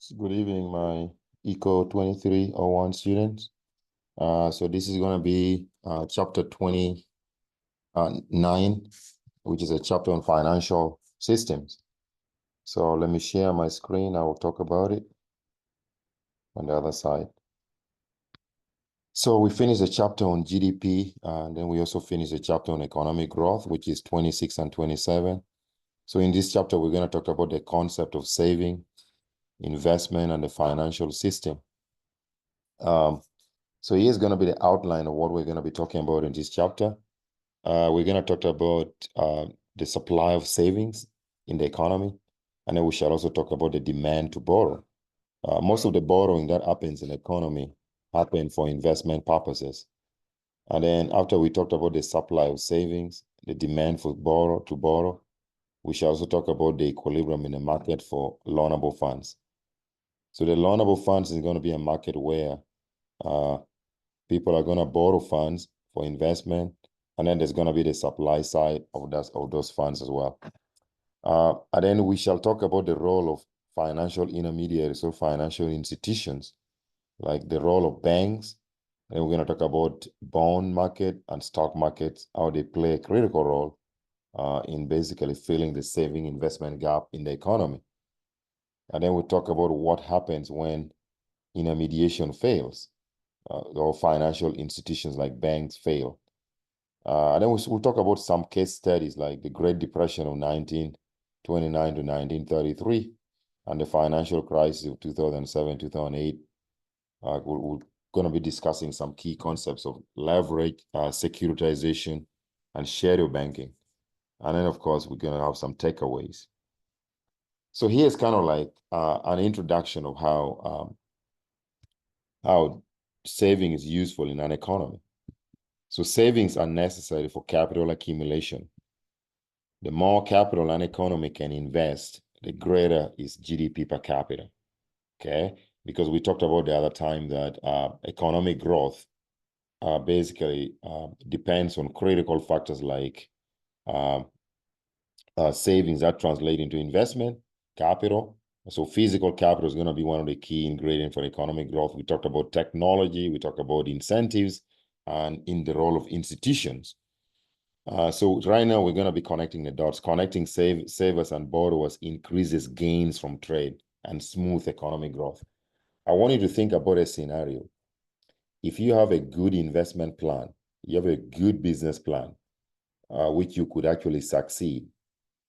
Good evening, my Eco 2301 students. So this is going to be chapter 29, which is a chapter on financial systems. So let me share my screen. I will talk about it on the other side. So we finished a chapter on GDP, and then we also finished a chapter on economic growth, which is 26 and 27. So in this chapter, we're going to talk about the concept of saving, investment, and the financial system. So here's going to be the outline of what we're going to be talking about in this chapter. We're going to talk about the supply of savings in the economy, and then we shall also talk about the demand to borrow. Most of the borrowing that happens in the economy happen for investment purposes. And then after we talked about the supply of savings, the demand for borrow, we shall also talk about the equilibrium in the market for loanable funds. So the loanable funds is going to be a market where people are going to borrow funds for investment, and then there's going to be the supply side of those funds as well. And then we shall talk about the role of financial intermediaries or financial institutions, like the role of banks. And we're going to talk about bond market and stock markets, how they play a critical role in basically filling the saving investment gap in the economy. And then we'll talk about what happens when intermediation fails, or financial institutions like banks fail. And then we'll talk about some case studies like the Great Depression of 1929 to 1933 and the financial crisis of 2007, 2008. We're going to be discussing some key concepts of leverage, securitization, and shadow banking. And then, of course, we're going to have some takeaways. So here's kind of like an introduction of how saving is useful in an economy. So savings are necessary for capital accumulation. The more capital an economy can invest, the greater is GDP per capita, okay? Because we talked about the other time that economic growth basically depends on critical factors like savings that translate into investment, capital. So physical capital is going to be one of the key ingredients for economic growth. We talked about technology, we talked about incentives, and in the role of institutions. So right now we're going to be connecting the dots. Connecting savers and borrowers increases gains from trade and smooth economic growth. I want you to think about a scenario. If you have a good investment plan, you have a good business plan, which you could actually succeed,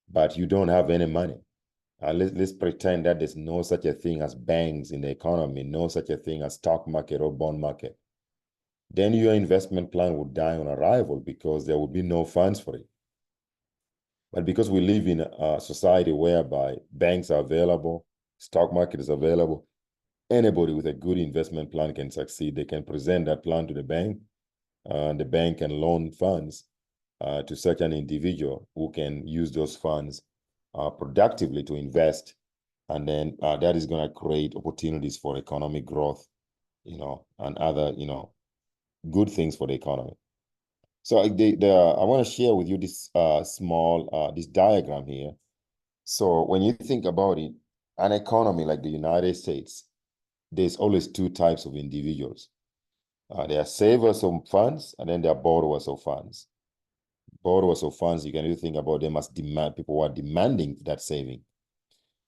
but you don't have any money. Let's pretend that there's no such a thing as banks in the economy, no such a thing as stock market or bond market. Then your investment plan would die on arrival because there would be no funds for it. But because we live in a society whereby banks are available, stock market is available, anybody with a good investment plan can succeed. They can present that plan to the bank, and the bank can loan funds to such an individual who can use those funds productively to invest. And then that is going to create opportunities for economic growth, and other, good things for the economy. So I want to share with you this this diagram here. So when you think about it, an economy like the United States, there's always two types of individuals. There are savers of funds, and then there are borrowers of funds. Borrowers of funds, you can really think about them as people who are demanding that saving.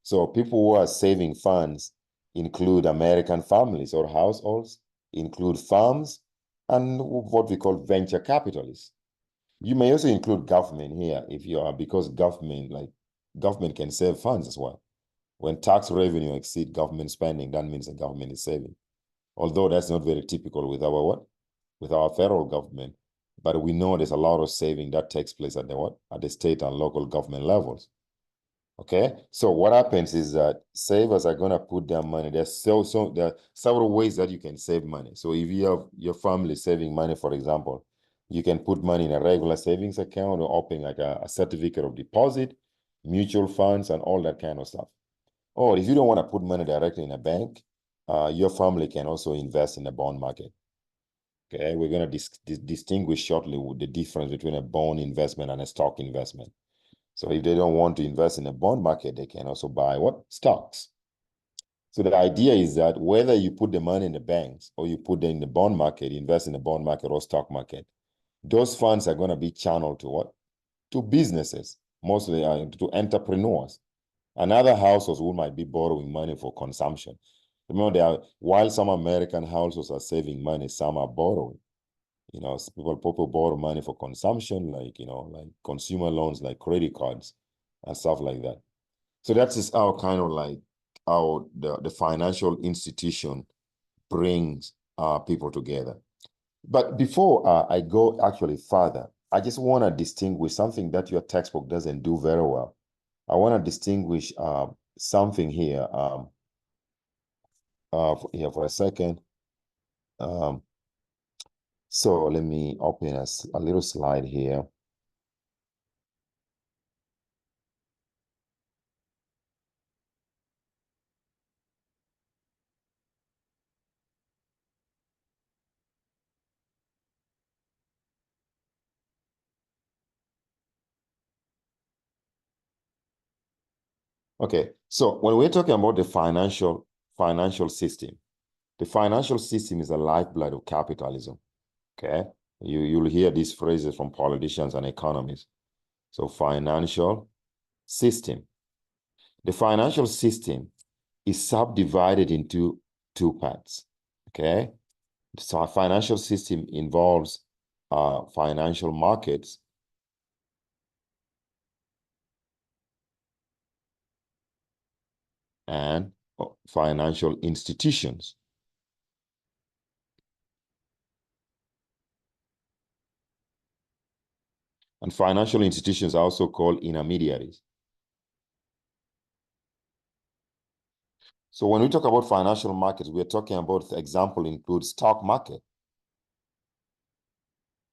So people who are saving funds include American families or households, include farms, and what we call venture capitalists. You may also include government here if you are, because government can save funds as well. When tax revenue exceed government spending, that means the government is saving. Although that's not very typical with our federal government, but we know there's a lot of saving that takes place at the state and local government levels. Okay, so what happens is that savers are going to put their money. There are several ways that you can save money. So if you have your family saving money, for example, you can put money in a regular savings account or open like a certificate of deposit, mutual funds, and all that kind of stuff. Or if you don't want to put money directly in a bank, your family can also invest in the bond market. Okay, we're going to distinguish shortly with the difference between a bond investment and a stock investment. So if they don't want to invest in a bond market, they can also buy what? Stocks. So the idea is that whether you put the money in the banks or you put it in the bond market, invest in the bond market or stock market, those funds are going to be channeled to what? To businesses, mostly to entrepreneurs and other households who might be borrowing money for consumption. Remember, while some American households are saving money, some are borrowing. People borrow money for consumption, like consumer loans, like credit cards and stuff like that. So that's just how kind of like how the financial institution brings people together. But before I go actually further, I just want to distinguish something that your textbook doesn't do very well. I want to distinguish something here. Here for a second. So let me open a little slide here. Okay, so when we're talking about the financial system, the financial system is the lifeblood of capitalism. Okay, you'll hear these phrases from politicians and economists. So financial system. The financial system is subdivided into two parts. Okay, so our financial system involves financial markets and financial institutions. And financial institutions are also called intermediaries. So when we talk about financial markets, we're talking about, the example includes stock market,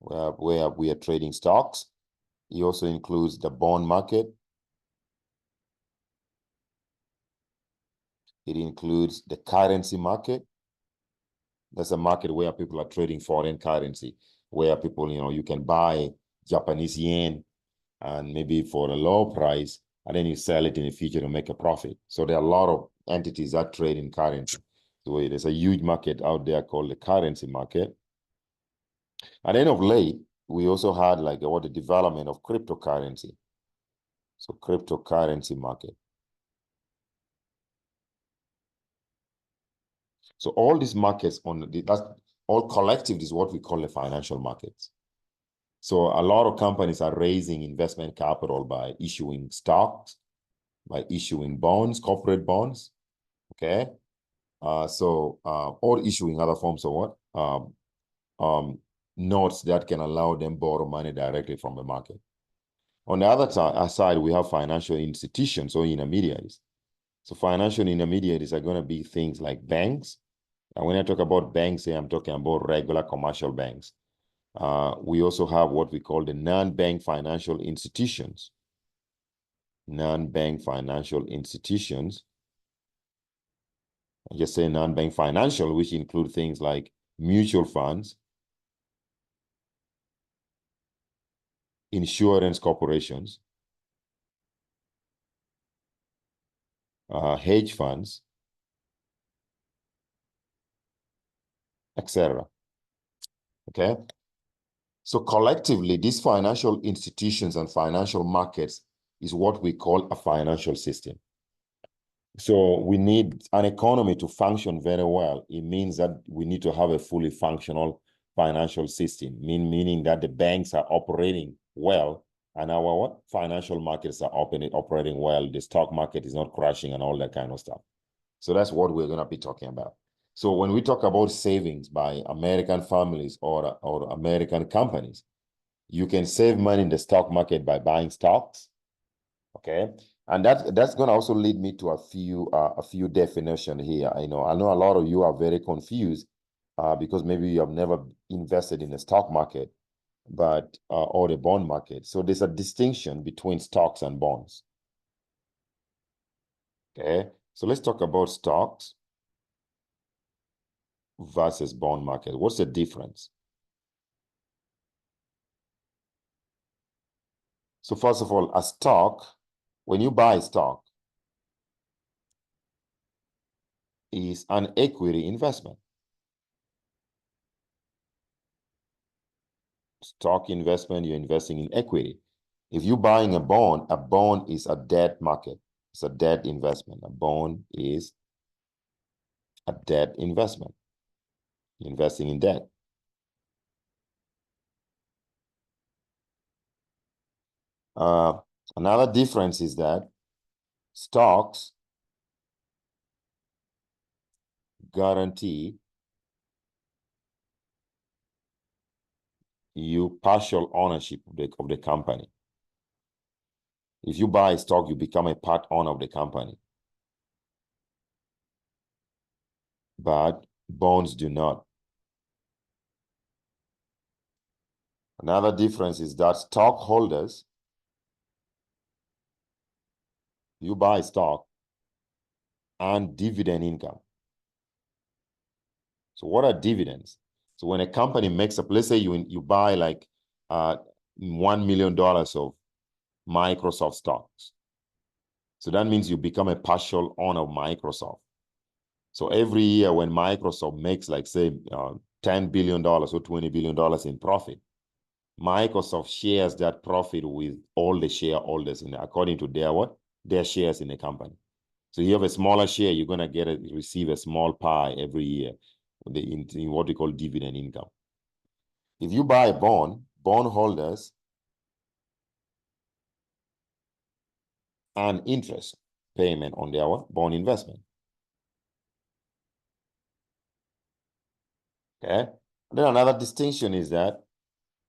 where we are trading stocks. It also includes the bond market. It includes the currency market. That's a market where people are trading foreign currency, where people, you can buy Japanese yen and maybe for a low price, and then you sell it in the future to make a profit. So there are a lot of entities that trade in currency. So there's a huge market out there called the currency market. And then of late, we also had the development of cryptocurrency. So cryptocurrency market. So all these markets that's all collective is what we call the financial markets. So a lot of companies are raising investment capital by issuing stocks, by issuing bonds, corporate bonds, okay? Or issuing other forms of what? Notes that can allow them borrow money directly from the market. On the other side, we have financial institutions or intermediaries. So financial intermediaries are going to be things like banks. And when I talk about banks here, I'm talking about regular commercial banks. We also have what we call the non-bank financial institutions. Non-bank financial institutions. I just say non-bank financial, which include things like mutual funds, insurance corporations, hedge funds, etc. Okay? So collectively, these financial institutions and financial markets is what we call a financial system. So we need an economy to function very well. It means that we need to have a fully functional financial system, meaning that the banks are operating well and our financial markets are operating well. The stock market is not crashing and all that kind of stuff. So that's what we're going to be talking about. So when we talk about savings by American families or American companies, you can save money in the stock market by buying stocks, okay? And that's going to also lead me to a few definitions here. I know a lot of you are very confused because maybe you have never invested in the stock market, or the bond market. So there's a distinction between stocks and bonds. Okay, so let's talk about stocks versus bond market. What's the difference? So first of all, a stock, when you buy a stock, is an equity investment. Stock investment, you're investing in equity. If you're buying a bond is a debt market. It's a debt investment. A bond is a debt investment. You're investing in debt. Another difference is that stocks guarantee you partial ownership of the company. If you buy stock, you become a part owner of the company. But bonds do not. Another difference is that stockholders, you buy stock and dividend income. So what are dividends? So when a company makes up, let's say you buy like $1 million of Microsoft stocks. So that means you become a partial owner of Microsoft. So every year when Microsoft makes like say $10 billion or $20 billion in profit, Microsoft shares that profit with all the shareholders according to their shares in the company. So you have a smaller share, you're gonna receive a small pie every year in what we call dividend income. If you buy a bond holders earn interest payment on their bond investment. Okay. And then another distinction is that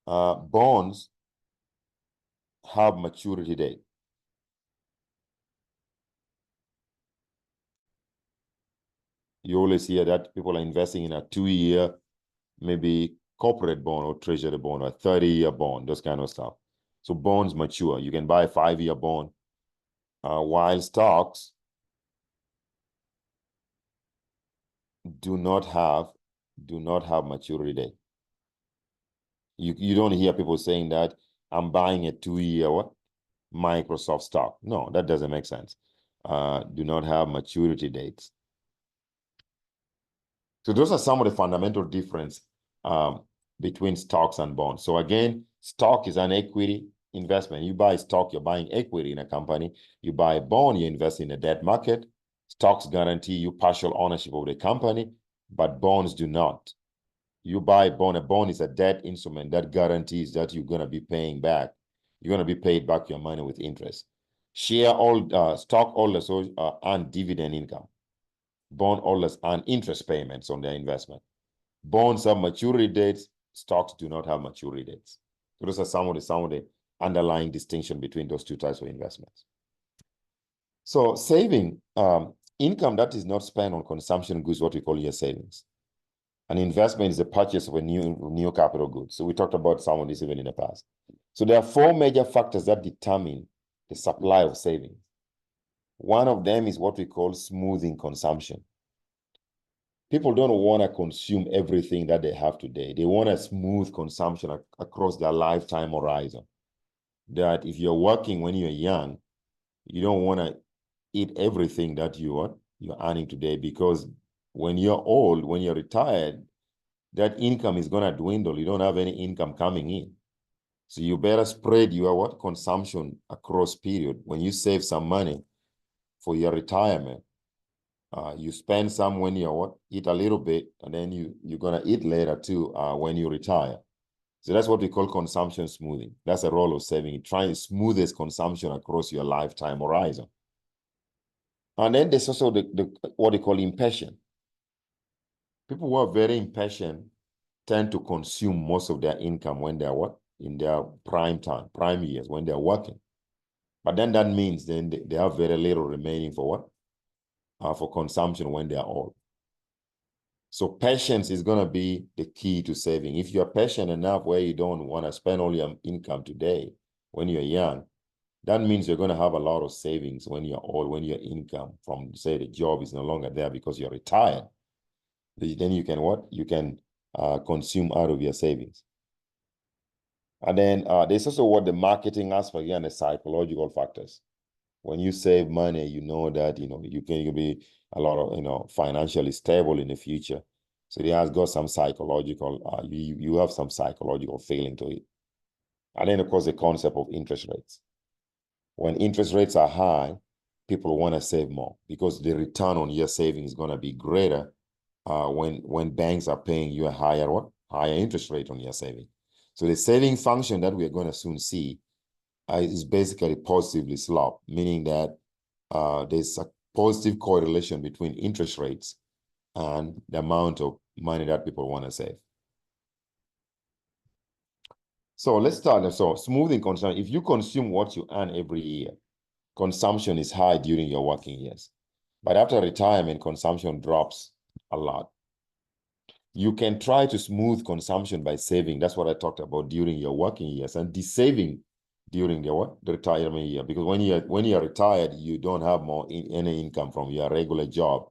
bonds have maturity date. You always hear that people are investing in a 2-year, maybe corporate bond or treasury bond or a 30-year bond, those kind of stuff. So bonds mature. You can buy a 5-year bond, while stocks do not have maturity date. You don't hear people saying that I'm buying a 2-year Microsoft stock. No, that doesn't make sense. Do not have maturity dates. So those are some of the fundamental difference between stocks and bonds. So again, stock is an equity investment. You buy stock, you're buying equity in a company. You buy a bond, you invest in the debt market. Stocks guarantee you partial ownership of the company, but bonds do not. You buy a bond is a debt instrument that guarantees that you're going to be paying back. You're going to be paid back your money with interest. Stockholders earn dividend income. Bondholders earn interest payments on their investment. Bonds have maturity dates. Stocks do not have maturity dates. So those are some of the underlying distinction between those two types of investments. So saving income that is not spent on consumption goods, what we call your savings. An investment is the purchase of a new capital good. So we talked about some of this even in the past. So there are 4 major factors that determine the supply of savings. One of them is what we call smoothing consumption. People don't want to consume everything that they have today. They want a smooth consumption across their lifetime horizon. That if you're working when you're young, you don't want to eat everything that you're earning today, because when you're old, when you're retired, that income is going to dwindle. You don't have any income coming in. So you better spread your consumption across period. When you save some money for your retirement, you spend some when you eat a little bit, and then you're going to eat later too when you retire. So that's what we call consumption smoothing. That's a role of saving. Trying to smooth this consumption across your lifetime horizon. And then there's also what they call impatient. People who are very impatient tend to consume most of their income when they're in their prime years, when they're working. But then that means then they have very little remaining for for consumption when they're old. So patience is going to be the key to saving. If you're patient enough where you don't want to spend all your income today when you're young, that means you're going to have a lot of savings when you're old, when your income from, say, the job is no longer there because you're retired. Then you can You can consume out of your savings. And then there's also the marketing aspect and the psychological factors. When you save money, you know that, you can be a lot of, financially stable in the future. So it has got some psychological, you have some psychological feeling to it. And then, of course, the concept of interest rates. When interest rates are high, people want to save more because the return on your savings is going to be greater when banks are paying you a higher interest rate on your saving. So the saving function that we're going to soon see is basically positively sloped, meaning that there's a positive correlation between interest rates and the amount of money that people want to save. So let's start. So smoothing consumption. If you consume what you earn every year, consumption is high during your working years. But after retirement, consumption drops a lot. You can try to smooth consumption by saving. That's what I talked about during your working years, and de-saving during the retirement year. Because when you're retired, you don't have any income from your regular job.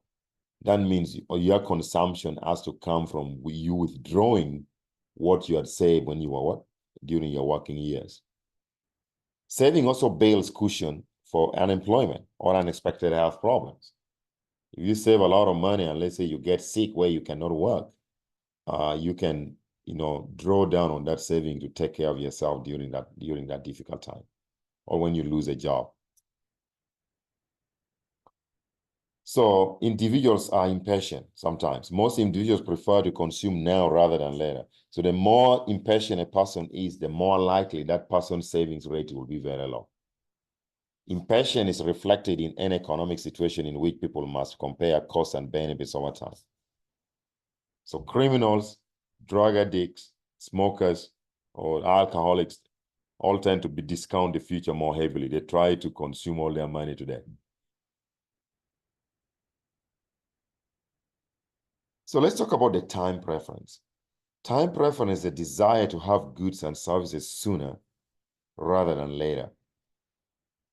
That means your consumption has to come from you withdrawing what you had saved when you were during your working years. Saving also builds cushion for unemployment or unexpected health problems. If you save a lot of money and let's say you get sick where you cannot work, you can draw down on that saving to take care of yourself during that difficult time, or when you lose a job. So individuals are impatient sometimes. Most individuals prefer to consume now rather than later. So the more impatient a person is, the more likely that person's savings rate will be very low. Impatience is reflected in an economic situation in which people must compare costs and benefits over time. So criminals, drug addicts, smokers, or alcoholics all tend to discount the future more heavily. They try to consume all their money today. So let's talk about the time preference. Time preference is the desire to have goods and services sooner rather than later.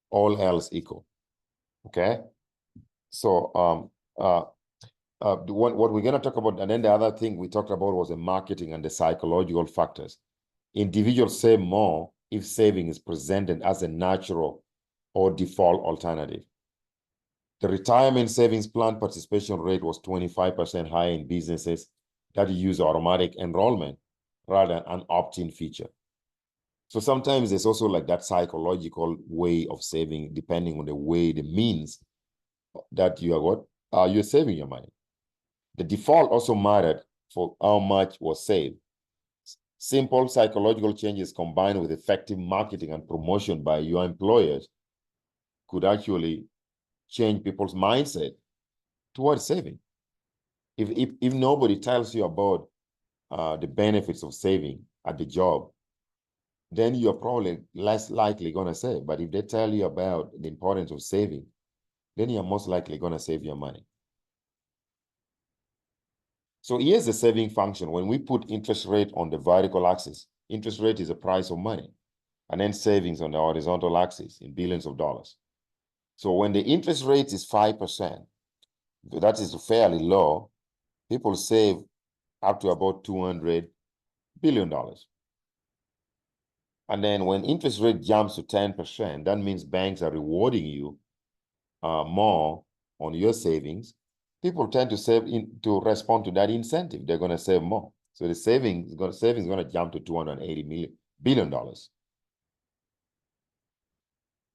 All else equal. Okay? So what we're going to talk about, and then the other thing we talked about was the marketing and the psychological factors. Individuals save more if saving is presented as a natural or default alternative. The retirement savings plan participation rate was 25% higher in businesses that use automatic enrollment rather than an opt-in feature. So sometimes there's also like that psychological way of saving, depending on the means that you're saving your money. The default also mattered for how much was saved. Simple psychological changes combined with effective marketing and promotion by your employers could actually change people's mindset towards saving. If nobody tells you about the benefits of saving at the job, then you're probably less likely going to save. But if they tell you about the importance of saving, then you're most likely going to save your money. So here's the saving function. When we put interest rate on the vertical axis, interest rate is the price of money, and then savings on the horizontal axis in billions of dollars. So when the interest rate is 5%, that is fairly low, people save up to about $200 billion. And then when interest rate jumps to 10%, that means banks are rewarding you more on your savings. People tend to save to respond to that incentive. They're going to save more. So the savings is going to jump to $280 billion.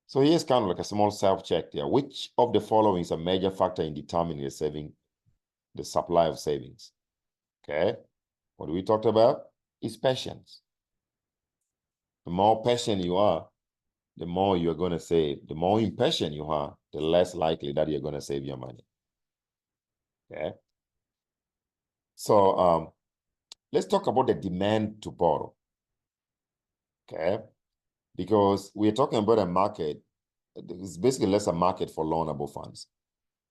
So here's kind of like a small self-check there. Which of the following is a major factor in determining the supply of savings? Okay. What we talked about is patience. The more patient you are, the more you're going to save. The more impatient you are, the less likely that you're going to save your money. Okay. So let's talk about the demand to borrow. Okay. Because we're talking about a market. It's basically less a market for loanable funds.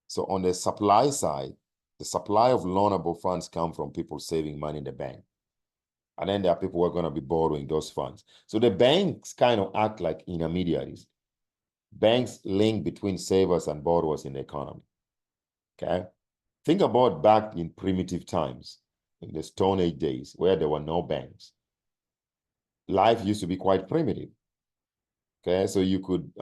So on the supply side, the supply of loanable funds come from people saving money in the bank. And then there are people who are going to be borrowing those funds. So the banks kind of act like intermediaries. Banks link between savers and borrowers in the economy. Okay? Think about back in primitive times, in the Stone Age days, where there were no banks. Life used to be quite primitive. Okay, so you could,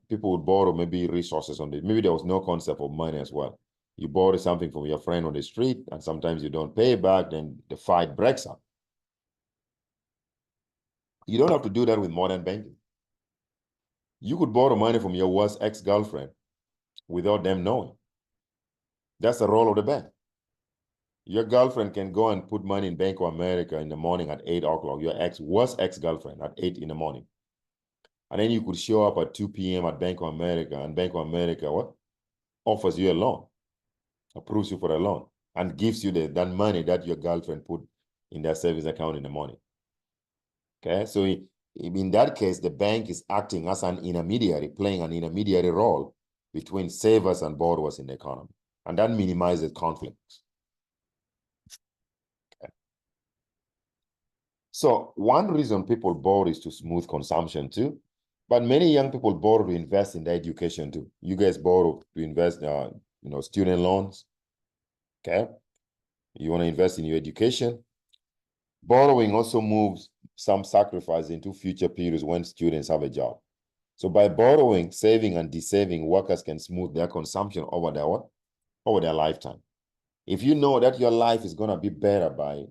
people would borrow maybe resources on it. Maybe there was no concept of money as well. You borrow something from your friend on the street, and sometimes you don't pay back, then the fight breaks up. You don't have to do that with modern banking. You could borrow money from your worst ex-girlfriend without them knowing. That's the role of the bank. Your girlfriend can go and put money in Bank of America in the morning at 8 o'clock, your worst ex-girlfriend at 8 in the morning. And then you could show up at 2 p.m. at Bank of America, and Bank of America, what? Offers you a loan, approves you for a loan, and gives you that money that your girlfriend put in their savings account in the morning. Okay, so in that case, the bank is acting as an intermediary, playing an intermediary role between savers and borrowers in the economy. And that minimizes conflicts. Okay. So one reason people borrow is to smooth consumption too. But many young people borrow to invest in their education too. You guys borrow to invest, student loans. Okay, you want to invest in your education. Borrowing also moves some sacrifice into future periods when students have a job. So by borrowing, saving, and de-saving, workers can smooth their consumption over their lifetime. If you know that your life is going to be better by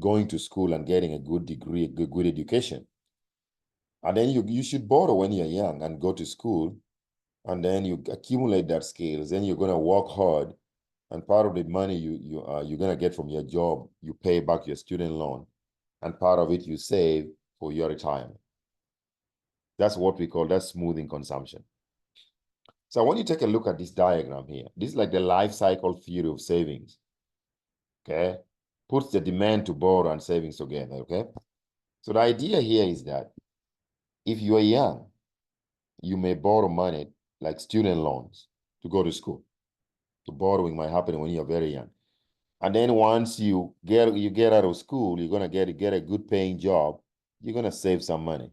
going to school and getting a good degree, a good education, and then you should borrow when you're young and go to school, and then you accumulate that skills. Then you're going to work hard, and part of the money you're going to get from your job, you pay back your student loan, and part of it you save for your retirement. That's what we call that smoothing consumption. So when you take a look at this diagram here, this is like the life cycle theory of savings. Okay, puts the demand to borrow and savings together. Okay, so the idea here is that if you are young, you may borrow money like student loans to go to school. So borrowing might happen when you're very young. And then once you get out of school, you're gonna get a good paying job, you're gonna save some money.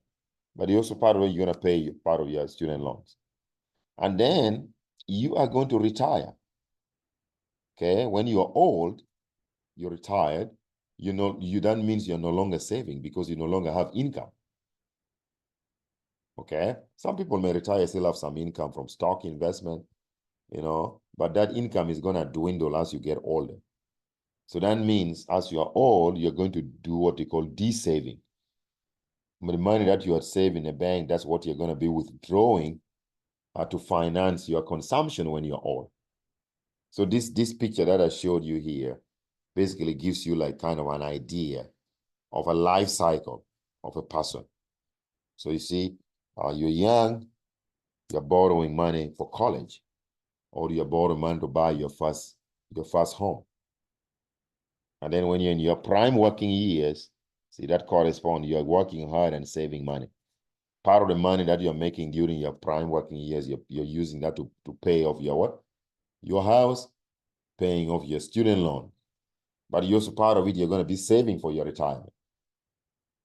But also part of it, you're gonna pay part of your student loans. And then you are going to retire. Okay, when you're old, you're retired, that means you're no longer saving because you no longer have income. Okay, some people may retire, still have some income from stock investment, but that income is gonna dwindle as you get older. So that means as you are old, you're going to do what they call de-saving. The money that you are saving in a bank, that's what you're going to be withdrawing to finance your consumption when you're old. So this picture that I showed you here basically gives you like kind of an idea of a life cycle of a person. So you see, you're young, you're borrowing money for college, or you're borrowing money to buy your first home. And then when you're in your prime working years, see, that corresponds, you're working hard and saving money. Part of the money that you're making during your prime working years, you're using that to pay off your what? Your house, paying off your student loan. But you also, part of it, you're going to be saving for your retirement.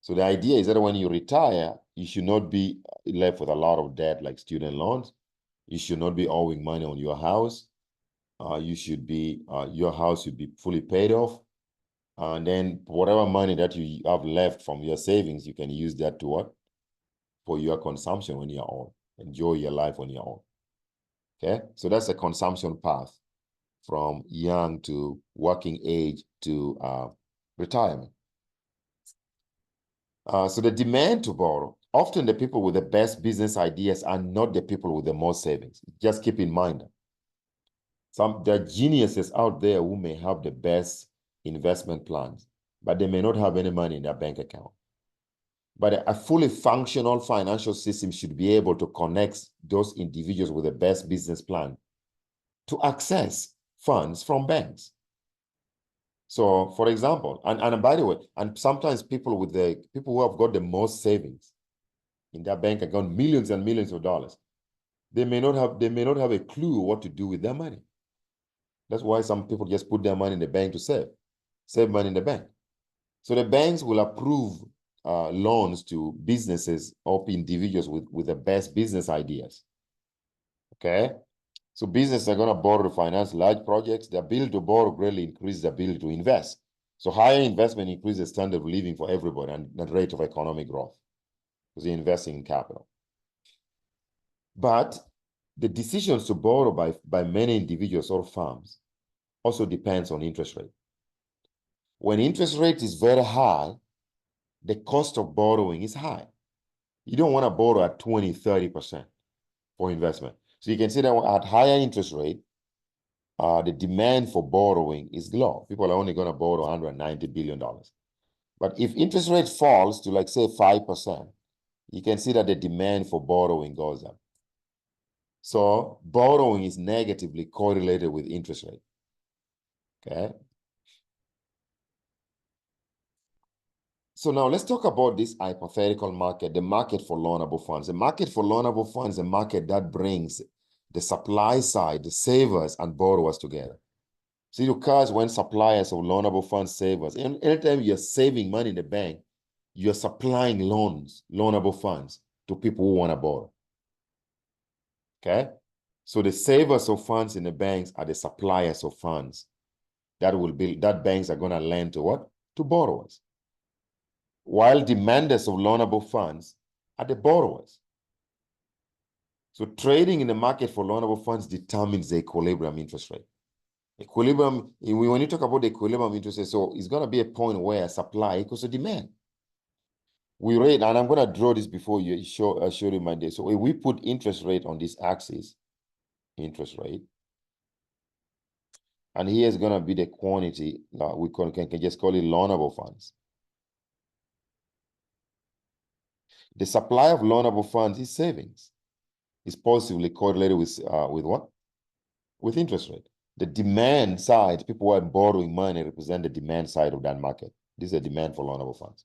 So the idea is that when you retire, you should not be left with a lot of debt like student loans. You should not be owing money on your house. Your house should be fully paid off. And then whatever money that you have left from your savings, you can use that to what? For your consumption when you're old. Enjoy your life when you're old. Okay, so that's a consumption path from young to working age to retirement. So the demand to borrow, often the people with the best business ideas are not the people with the most savings. Just keep in mind that. There are geniuses out there who may have the best investment plans, but they may not have any money in their bank account. But a fully functional financial system should be able to connect those individuals with the best business plan to access funds from banks. So, for example, and by the way, and sometimes people who have got the most savings in their bank account, millions and millions of dollars, they may not have a clue what to do with their money. That's why some people just put their money in the bank to save money in the bank. So the banks will approve loans to businesses or individuals with the best business ideas. Okay, so businesses are going to borrow to finance large projects. The ability to borrow greatly increases the ability to invest. So higher investment increases the standard of living for everybody and the rate of economic growth. because you're investing in capital. But the decisions to borrow by many individuals or firms also depends on interest rate. When interest rate is very high, the cost of borrowing is high. You don't want to borrow at 20, 30% for investment. So you can see that at higher interest rate, the demand for borrowing is low. People are only going to borrow $190 billion. But if interest rate falls to, like, say, 5%, you can see that the demand for borrowing goes up. So borrowing is negatively correlated with interest rate. Okay. So now let's talk about this hypothetical market, the market for loanable funds. The market for loanable funds is a market that brings the supply side, the savers and borrowers together. See, because when suppliers of loanable funds, savers, anytime you're saving money in the bank, you're supplying loans, loanable funds to people who want to borrow. Okay? So the savers of funds in the banks are the suppliers of funds that banks are going to lend to what? To borrowers. While demanders of loanable funds are the borrowers. So trading in the market for loanable funds determines the equilibrium interest rate. Equilibrium, when you talk about the equilibrium interest rate, so it's going to be a point where supply equals to demand. We rate, and I'm going to draw this before you show you my day. So if we put interest rate on this axis, interest rate, and here's going to be the quantity, we can just call it loanable funds. The supply of loanable funds is savings. Is positively correlated with what? With interest rate. The demand side, people who are borrowing money represent the demand side of that market. This is a demand for loanable funds.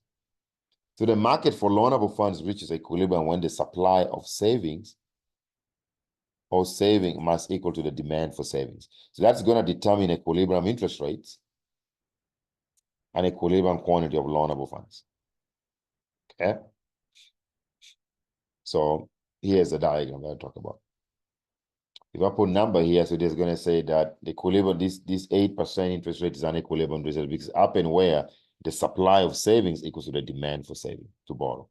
So the market for loanable funds reaches equilibrium when the supply of savings or saving must equal to the demand for savings. So that's going to determine equilibrium interest rates and equilibrium quantity of loanable funds. Okay. So here's the diagram that I talk about. If I put number here, so there's going to say that the equilibrium, this 8% interest rate is an equilibrium interest rate because up and where the supply of savings equals to the demand for saving to borrow.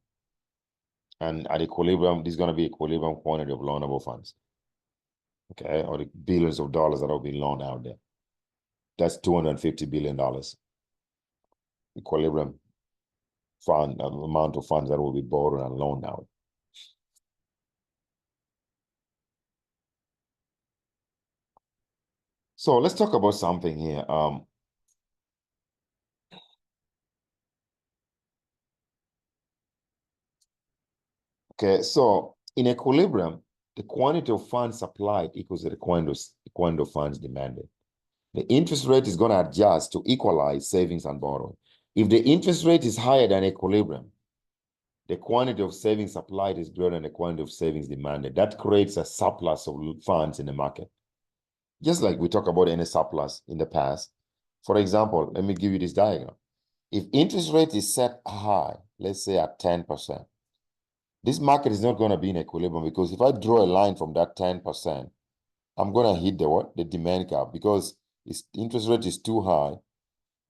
And at equilibrium, this is going to be equilibrium quantity of loanable funds. Okay, or the billions of dollars that will be loaned out there. That's $250 billion. Equilibrium fund, amount of funds that will be borrowed and loaned out. So let's talk about something here. Okay, so in equilibrium, the quantity of funds supplied equals the quantity of funds demanded. The interest rate is going to adjust to equalize savings and borrowing. If the interest rate is higher than equilibrium, the quantity of savings supplied is greater than the quantity of savings demanded. That creates a surplus of funds in the market. Just like we talked about any surplus in the past. For example, let me give you this diagram. If interest rate is set high, let's say at 10%, this market is not going to be in equilibrium because if I draw a line from that 10%, I'm going to hit the what? The demand cap because interest rate is too high.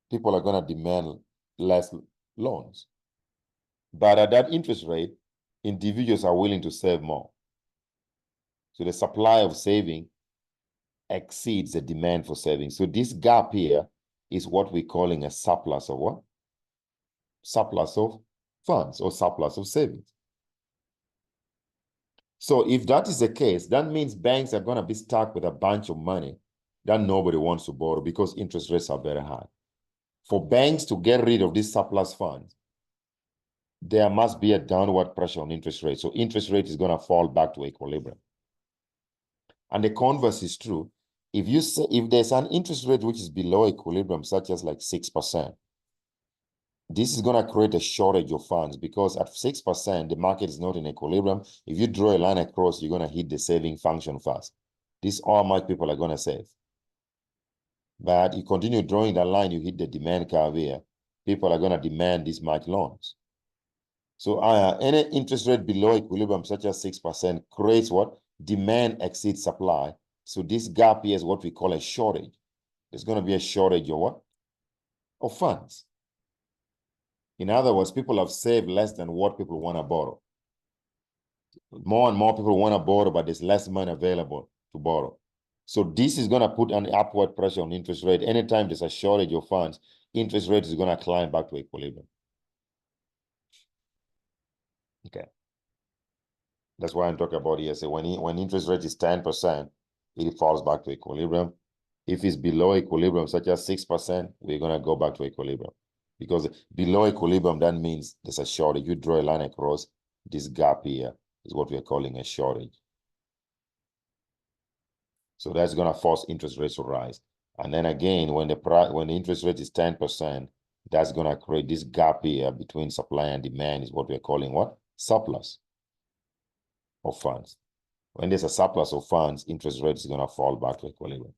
People are going to demand less loans. But at that interest rate, individuals are willing to save more. So the supply of saving exceeds the demand for saving. So this gap here is what we're calling a surplus of what? Surplus of funds or surplus of savings. So if that is the case, that means banks are going to be stuck with a bunch of money that nobody wants to borrow because interest rates are very high. For banks to get rid of these surplus funds, there must be a downward pressure on interest rates. So interest rate is going to fall back to equilibrium. And the converse is true. If there's an interest rate which is below equilibrium, such as like 6%, this is going to create a shortage of funds because at 6%, the market is not in equilibrium. If you draw a line across, you're going to hit the saving function first. This all my people are going to save. But you continue drawing that line, you hit the demand curve here. People are going to demand this much loans. So any interest rate below equilibrium, such as 6%, creates what? Demand exceeds supply. So this gap here is what we call a shortage. There's going to be a shortage of what? Of funds. In other words, people have saved less than what people want to borrow. More and more people want to borrow, but there's less money available to borrow. So this is going to put an upward pressure on interest rate. Anytime there's a shortage of funds, interest rate is going to climb back to equilibrium. Okay. That's why I'm talking about here. So when interest rate is 10%, it falls back to equilibrium. If it's below equilibrium, such as 6%, we're going to go back to equilibrium. Because below equilibrium, that means there's a shortage. You draw a line across this gap here is what we're calling a shortage. So that's going to force interest rates to rise. And then again, when the interest rate is 10%, that's going to create this gap here between supply and demand is what we're calling what? Surplus of funds. When there's a surplus of funds, interest rate is going to fall back to equilibrium.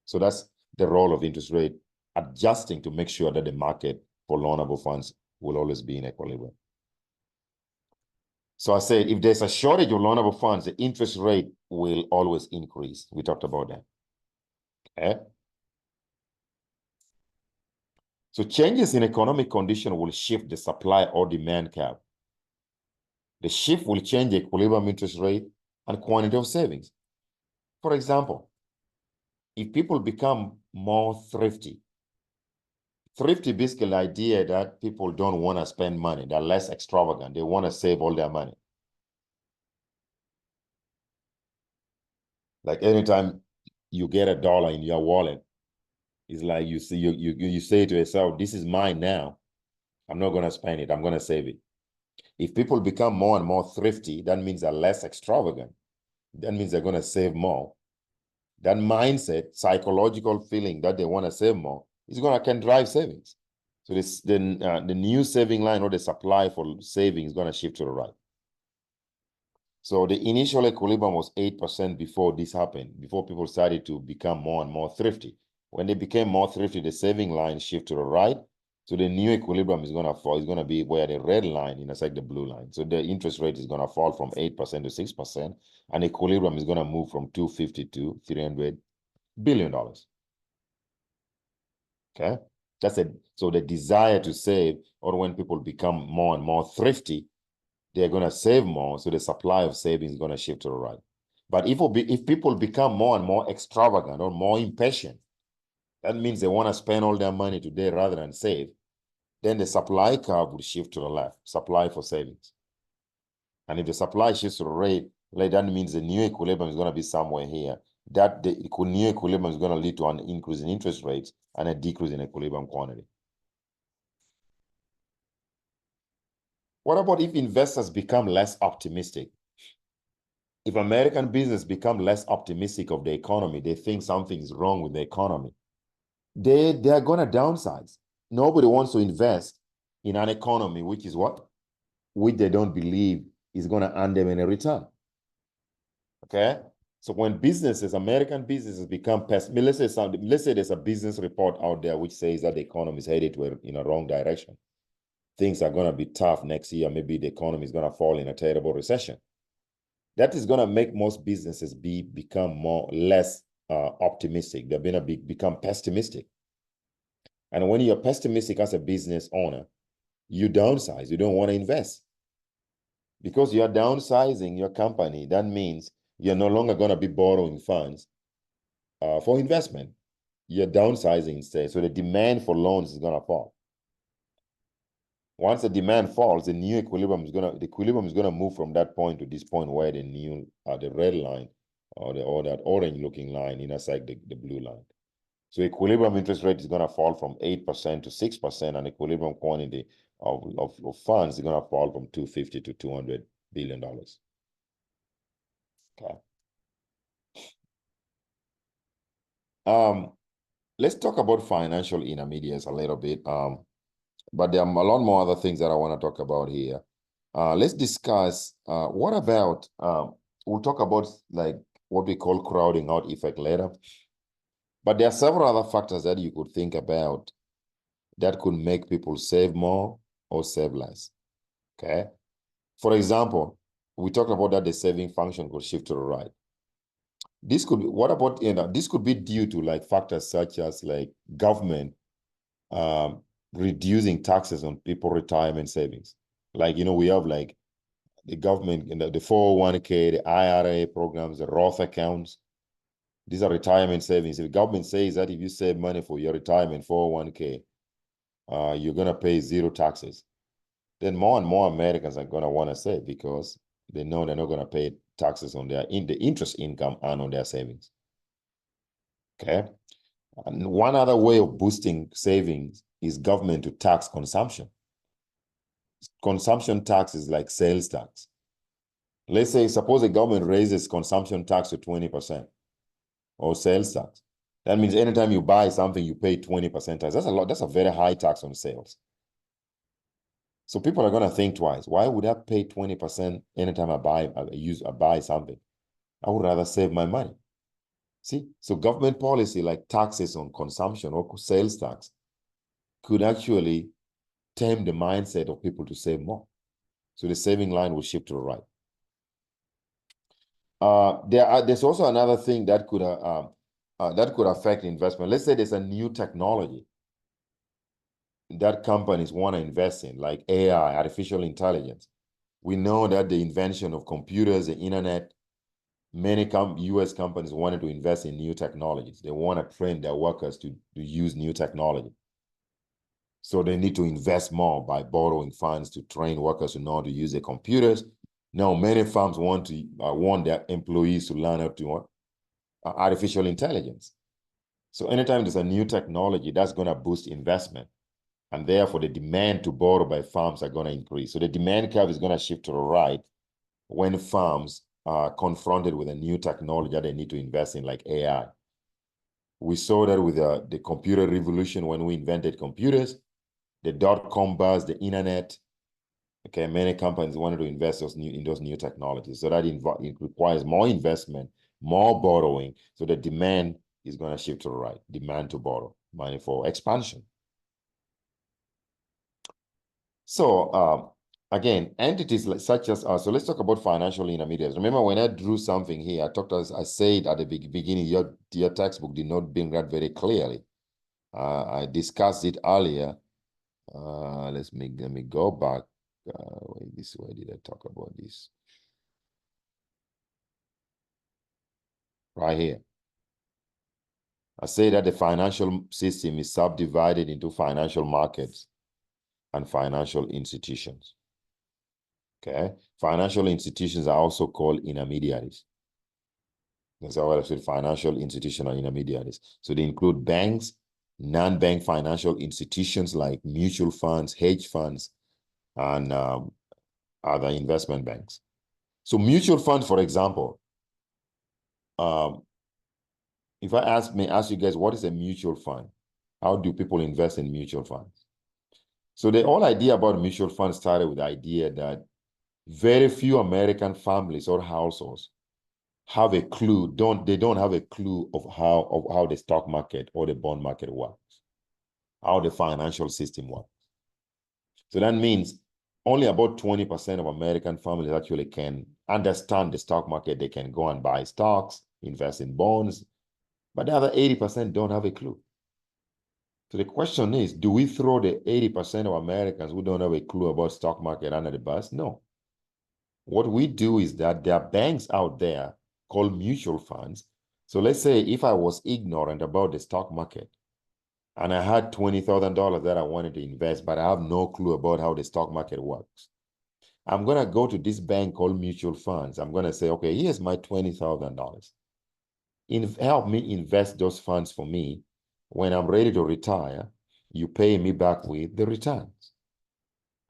So that's the role of interest rate, adjusting to make sure that the market for loanable funds will always be in equilibrium. So I said, if there's a shortage of loanable funds, the interest rate will always increase. We talked about that. Okay. So changes in economic condition will shift the supply or demand curve. The shift will change the equilibrium interest rate and quantity of savings. For example, if people become more thrifty basically the idea that people don't want to spend money, they're less extravagant, they want to save all their money. Like anytime you get $1 in your wallet, it's like you see you say to yourself, this is mine now. I'm not going to spend it, I'm going to save it. If people become more and more thrifty, that means they're less extravagant. That means they're going to save more. That mindset, psychological feeling that they want to save more, is going to can drive savings. So this the new saving line or the supply for saving is going to shift to the right. So the initial equilibrium was 8% before this happened, before people started to become more and more thrifty. When they became more thrifty, the saving line shift to the right. So the new equilibrium is going to fall. It's going to be where the red line intersect the blue line. So the interest rate is going to fall from 8% to 6%, and equilibrium is going to move from 250 to $300 billion. Okay, that's it. So the desire to save, or when people become more and more thrifty, they're going to save more. So the supply of savings is going to shift to the right. But if people become more and more extravagant or more impatient, that means they want to spend all their money today rather than save, then the supply curve will shift to the left, supply for savings. And if the supply shifts to the right, that means the new equilibrium is going to be somewhere here. That the new equilibrium is going to lead to an increase in interest rates and a decrease in equilibrium quantity. What about if investors become less optimistic? If American business become less optimistic of the economy, they think something is wrong with the economy, they're going to downsize. Nobody wants to invest in an economy which is what? Which they don't believe is going to earn them any return. Okay? So when businesses, American businesses become pessimistic, let's say there's a business report out there which says that the economy is headed in a wrong direction. Things are going to be tough next year. Maybe the economy is going to fall in a terrible recession. That is going to make most businesses become less optimistic. They're going to become pessimistic. And when you're pessimistic as a business owner, you downsize. You don't want to invest. Because you're downsizing your company, that means you're no longer going to be borrowing funds for investment. You're downsizing instead. So the demand for loans is going to fall. Once the demand falls, the equilibrium is gonna move from that point to this point where the red line or that orange looking line intersect the blue line. So equilibrium interest rate is gonna fall from 8% to 6%, and equilibrium quantity of funds is gonna fall from 250 to $200 billion. Okay. Let's talk about financial intermediaries a little bit. But there are a lot more other things that I want to talk about here. Let's discuss what about, we'll talk about like what we call crowding out effect later. But there are several other factors that you could think about that could make people save more or save less. Okay. For example, we talked about that the saving function could shift to the right. This could be, what about, this could be due to like factors such as like government reducing taxes on people retirement savings. Like, we have like the government, the 401k, the IRA programs, the Roth accounts. These are retirement savings. If the government says that if you save money for your retirement 401k, you're going to pay zero taxes, then more and more Americans are going to want to save because they know they're not going to pay taxes on the interest income and on their savings. Okay. And one other way of boosting savings is government to tax consumption. Consumption tax is like sales tax. Let's say, suppose the government raises consumption tax to 20% or sales tax. That means anytime you buy something, you pay 20% tax. That's a lot. That's a very high tax on sales. So people are going to think twice. Why would I pay 20% anytime I buy something? I would rather save my money. See, so government policy like taxes on consumption or sales tax could actually tame the mindset of people to save more. So the saving line will shift to the right. There's also another thing that could affect investment. Let's say there's a new technology that companies want to invest in, like AI, artificial intelligence. We know that the invention of computers, the internet, many US companies wanted to invest in new technologies. They want to train their workers to use new technology. So they need to invest more by borrowing funds to train workers to know how to use the computers. Now, many firms want their employees to learn how to artificial intelligence. So anytime there's a new technology, that's going to boost investment. And therefore, the demand to borrow by firms are going to increase. So the demand curve is going to shift to the right when firms are confronted with a new technology that they need to invest in, like AI. We saw that with the computer revolution when we invented computers, the dot-com buzz, the internet. Okay, many companies wanted to invest in those new technologies. So that it requires more investment, more borrowing. So the demand is going to shift to the right, demand to borrow money for expansion. So again, entities such as so let's talk about financial intermediaries. Remember when I drew something here, I said at the beginning, your textbook did not bring that very clearly. I discussed it earlier. Let me go back. Where did I talk about this? Right here. I say that the financial system is subdivided into financial markets and financial institutions. Okay, financial institutions are also called intermediaries. That's how I said financial institutional intermediaries. So they include banks, non-bank financial institutions like mutual funds, hedge funds, and other investment banks. So mutual funds, for example, if I ask you guys, what is a mutual fund? How do people invest in mutual funds? So the whole idea about mutual funds started with the idea that very few American families or households have a clue, they don't have a clue of how the stock market or the bond market works, how the financial system works. So that means only about 20% of American families actually can understand the stock market. They can go and buy stocks, invest in bonds, but the other 80% don't have a clue. So the question is, do we throw the 80% of Americans who don't have a clue about stock market under the bus? No. What we do is that there are banks out there called mutual funds. So let's say if I was ignorant about the stock market and I had $20,000 that I wanted to invest, but I have no clue about how the stock market works, I'm going to go to this bank called mutual funds. I'm going to say, okay, here's my $20,000. Help me invest those funds for me. When I'm ready to retire, you pay me back with the returns.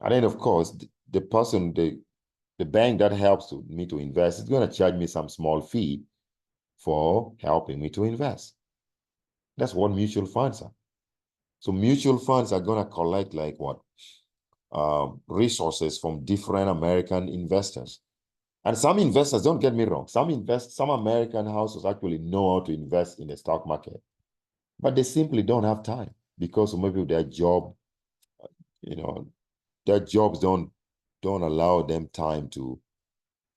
And then, of course, the person, the bank that helps me to invest is going to charge me some small fee for helping me to invest. That's what mutual funds are. So mutual funds are going to collect like what? Resources from different American investors. And some investors, don't get me wrong, some American households actually know how to invest in the stock market, but they simply don't have time because maybe their job, their jobs don't allow them time to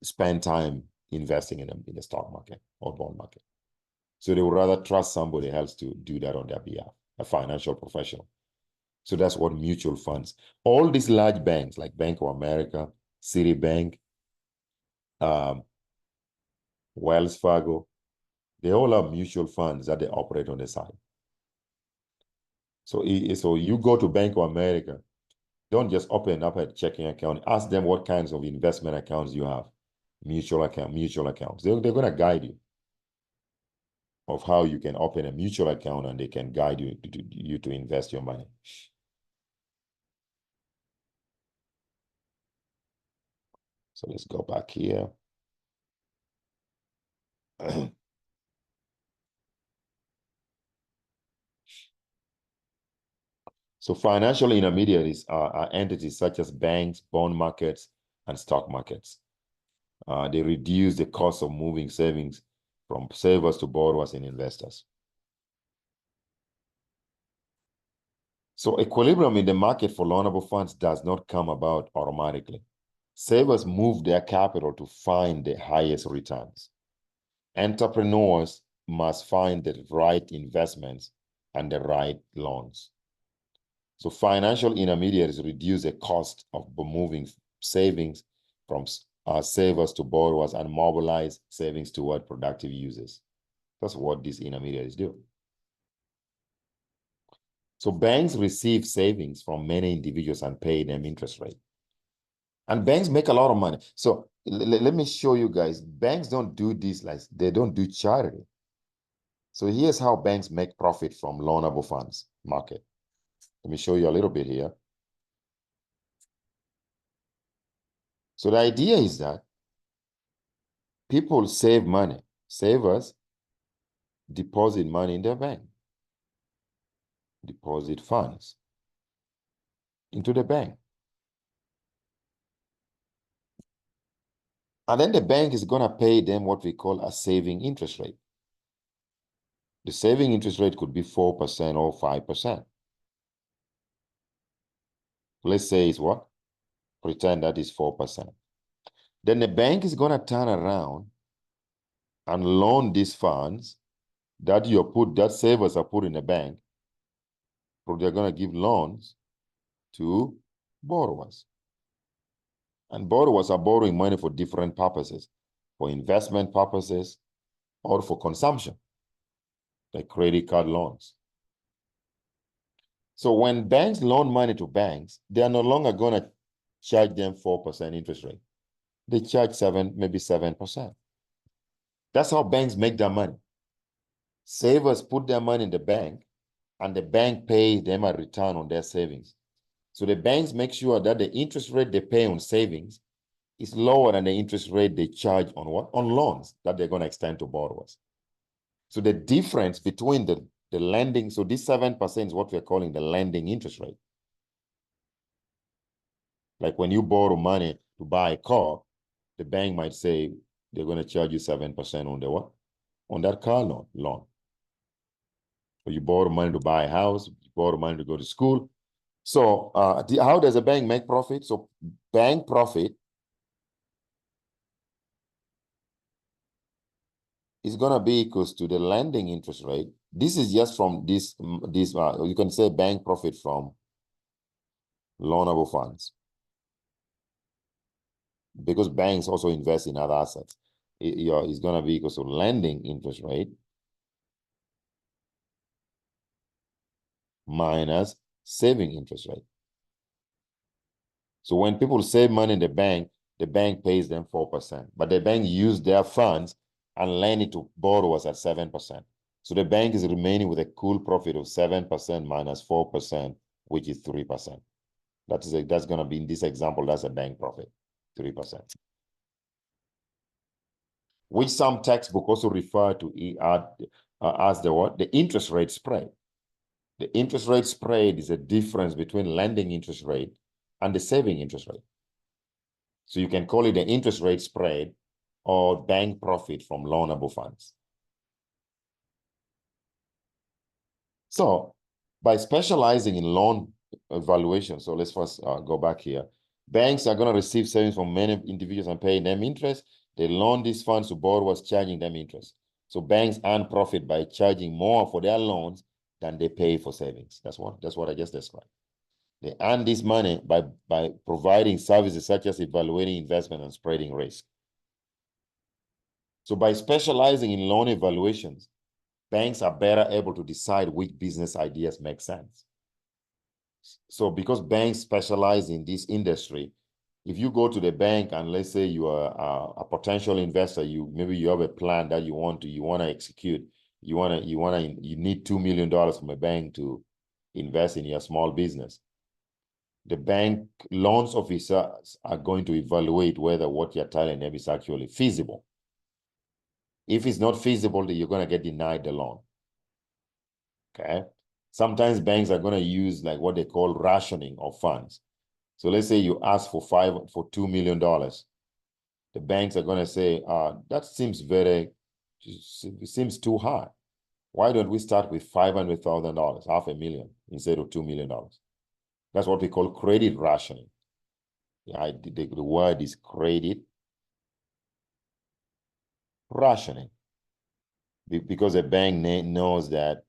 spend time investing in the stock market or bond market. So they would rather trust somebody else to do that on their behalf, a financial professional. So that's what mutual funds, all these large banks like Bank of America, Citibank, Wells Fargo, they all have mutual funds that they operate on the side. So you go to Bank of America, don't just open up a checking account. Ask them what kinds of investment accounts you have. Mutual accounts. They're going to guide you of how you can open a mutual account, and they can guide you to invest your money. So let's go back here. So financial intermediaries are entities such as banks, bond markets, and stock markets. They reduce the cost of moving savings from savers to borrowers and investors. So equilibrium in the market for loanable funds does not come about automatically. Savers move their capital to find the highest returns. Entrepreneurs must find the right investments and the right loans. So financial intermediaries reduce the cost of moving savings from savers to borrowers and mobilize savings toward productive uses. That's what these intermediaries do. So banks receive savings from many individuals and pay them interest rate. And banks make a lot of money. So let me show you guys, banks don't do this like, they don't do charity. So here's how banks make profit from loanable funds market. Let me show you a little bit here. So the idea is that people save money. Savers deposit money in their bank. Deposit funds into the bank. And then the bank is going to pay them what we call a saving interest rate. The saving interest rate could be 4% or 5%. Let's say it's what? Pretend that is 4%. Then the bank is going to turn around and loan these funds that savers are put in the bank. So they're going to give loans to borrowers. And borrowers are borrowing money for different purposes, for investment purposes or for consumption, like credit card loans. So when banks loan money to banks, they are no longer going to charge them 4% interest rate. They charge maybe 7%. That's how banks make their money. Savers put their money in the bank, and the bank pays them a return on their savings. So the banks make sure that the interest rate they pay on savings is lower than the interest rate they charge on what? On loans that they're going to extend to borrowers. So the difference between the lending, so this 7% is what we're calling the lending interest rate. Like when you borrow money to buy a car, the bank might say they're going to charge you 7% on the what? On that car loan. Or you borrow money to buy a house, you borrow money to go to school. So how does a bank make profit? So bank profit is going to be equals to the lending interest rate. This is just from this you can say bank profit from loanable funds, because banks also invest in other assets. It's going to be equal to lending interest rate minus saving interest rate. So when people save money in the bank pays them 4%, but the bank use their funds and lend it to borrowers at 7%. So the bank is remaining with a cool profit of 7% minus 4%, which is 3%. That's going to be, in this example, that's a bank profit, 3%. Which some textbook also refer to as the what? The interest rate spread. The interest rate spread is a difference between lending interest rate and the saving interest rate. So you can call it the interest rate spread or bank profit from loanable funds. So by specializing in loan valuation, so let's first go back here. Banks are going to receive savings from many individuals and pay them interest. They loan these funds to borrowers, charging them interest. So banks earn profit by charging more for their loans than they pay for savings. That's what I just described. They earn this money by providing services such as evaluating investment and spreading risk. So by specializing in loan evaluations, banks are better able to decide which business ideas make sense. So because banks specialize in this industry, if you go to the bank and let's say you are a potential investor, maybe you have a plan that you want to execute, you need $2 million from a bank to invest in your small business. The bank loans officers are going to evaluate whether what you're telling them is actually feasible. If it's not feasible, then you're going to get denied the loan. Okay. Sometimes banks are going to use like what they call rationing of funds. So let's say you ask for $2 million. The banks are going to say, that seems it seems too high. Why don't we start with $500,000, $500,000 instead of $2 million? That's what we call credit rationing. Yeah, the word is credit rationing, because a bank knows that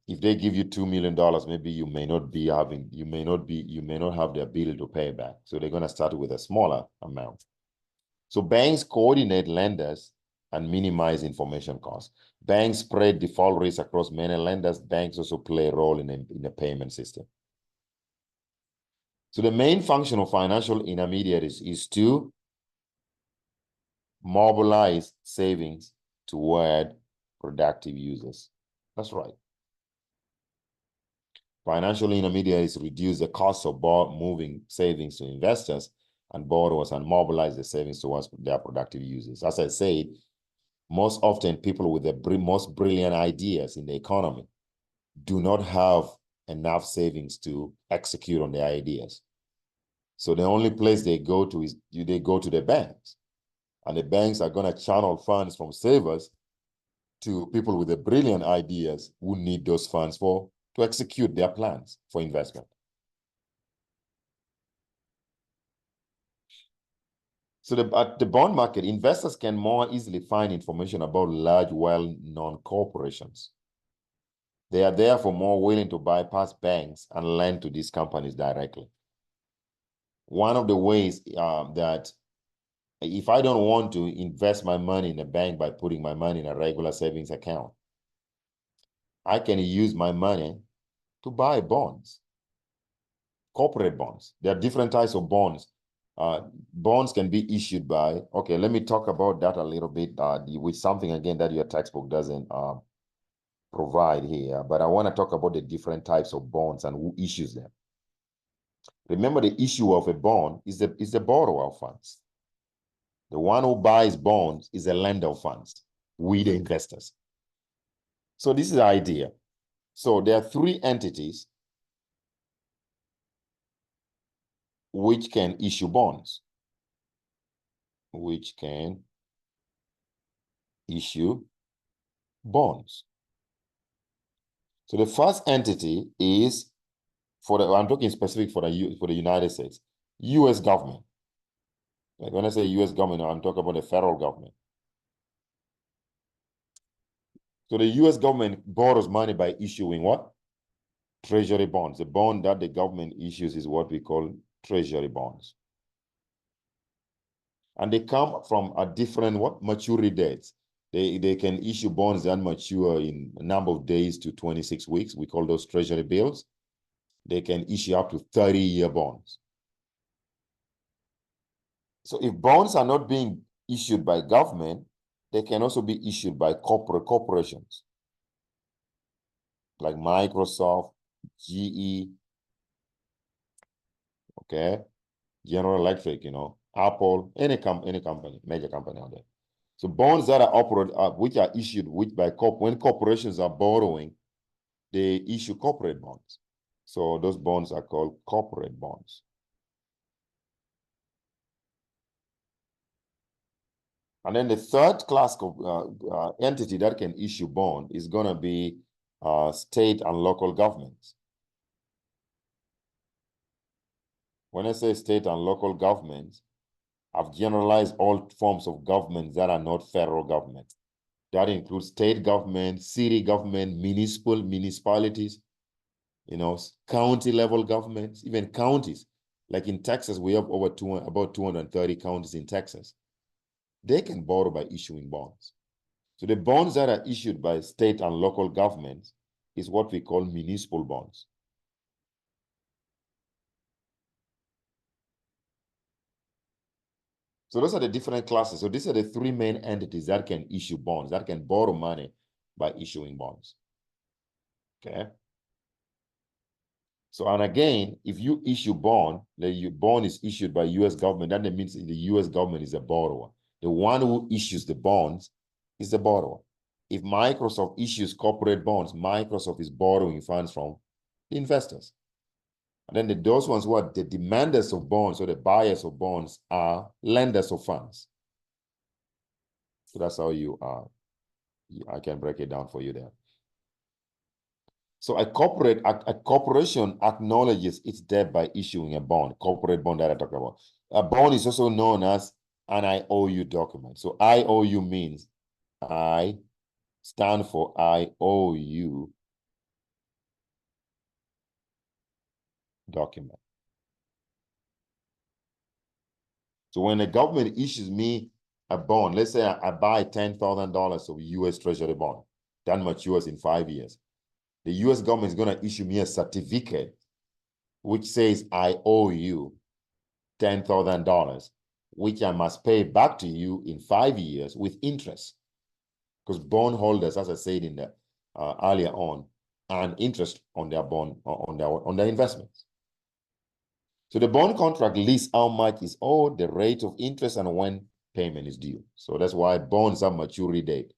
if they give you $2 million, maybe you may not have the ability to pay back. So they're going to start with a smaller amount. So banks coordinate lenders and minimize information costs. Banks spread default risk across many lenders. Banks also play a role in the payment system. So the main function of financial intermediaries is to mobilize savings toward productive users. That's right. Financial intermediaries reduce the cost of moving savings to investors and borrowers and mobilize the savings towards their productive users. As I said, most often people with the most brilliant ideas in the economy do not have enough savings to execute on their ideas. So the only place they go to is they go to the banks. And the banks are going to channel funds from savers to people with the brilliant ideas who need those funds to execute their plans for investment. So at the bond market, investors can more easily find information about large, well-known corporations. They are therefore more willing to bypass banks and lend to these companies directly. One of the ways that if I don't want to invest my money in a bank by putting my money in a regular savings account, I can use my money to buy bonds, corporate bonds. There are different types of bonds. Bonds can be issued by, okay, let me talk about that a little bit with something, again, that your textbook doesn't provide here, but I want to talk about the different types of bonds and who issues them. Remember, the issue of a bond is the borrower of funds. The one who buys bonds is a lender of funds, we the investors. So this is the idea. So there are three entities which can issue bonds, which can issue bonds. So the first entity is I'm talking specific for the United States, U.S. government. Like when I say U.S. government, I'm talking about the federal government. So the U.S. government borrows money by issuing what? Treasury bonds. The bond that the government issues is what we call treasury bonds. And they come from a different maturity dates. They can issue bonds that mature in a number of days to 26 weeks. We call those treasury bills. They can issue up to 30-year bonds. So if bonds are not being issued by government, they can also be issued by corporations like Microsoft, GE, okay, General Electric, Apple, any company, major company out there. So bonds that are which are issued when corporations are borrowing, they issue corporate bonds. So those bonds are called corporate bonds. And then the third class of entity that can issue bond is going to be state and local governments. When I say state and local governments, I've generalized all forms of governments that are not federal government. That includes state government, city government, municipalities, county level governments, even counties. Like in Texas, we have about 230 counties in Texas. they can borrow by issuing bonds. So the bonds that are issued by state and local governments is what we call municipal bonds. So those are the different classes. So these are the three main entities that can issue bonds, that can borrow money by issuing bonds. Okay. So, and again, if you issue bond, the bond is issued by US government, that means the US government is a borrower. The one who issues the bonds is the borrower. If Microsoft issues corporate bonds, Microsoft is borrowing funds from the investors. And then those ones who are the demanders of bonds or the buyers of bonds are lenders of funds. So that's how I can break it down for you there. So a corporation acknowledges its debt by issuing a bond, corporate bond that I talked about. A bond is also known as an IOU document. So IOU means I stand for I owe you document. So when the government issues me a bond, let's say I buy $10,000 of US Treasury bond, that matures in 5 years. The US government is going to issue me a certificate which says I owe you $10,000, which I must pay back to you in 5 years with interest. Because bondholders, as I said in the earlier on, earn interest on their bond, on their investments. So the bond contract lists how much is owed, the rate of interest, and when payment is due. So that's why bonds have maturity date.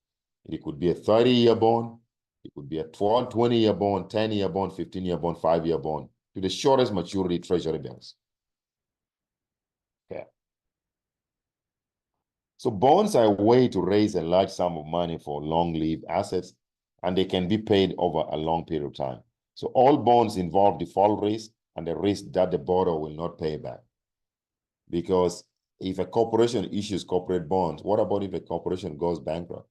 It could be a 30-year bond, it could be a 20-year bond, 10-year bond, 15-year bond, 5-year bond, to the shortest maturity treasury bills. Okay. So bonds are a way to raise a large sum of money for long-lived assets, and they can be paid over a long period of time. So all bonds involve default risk and the risk that the borrower will not pay back. Because if a corporation issues corporate bonds, what about if a corporation goes bankrupt?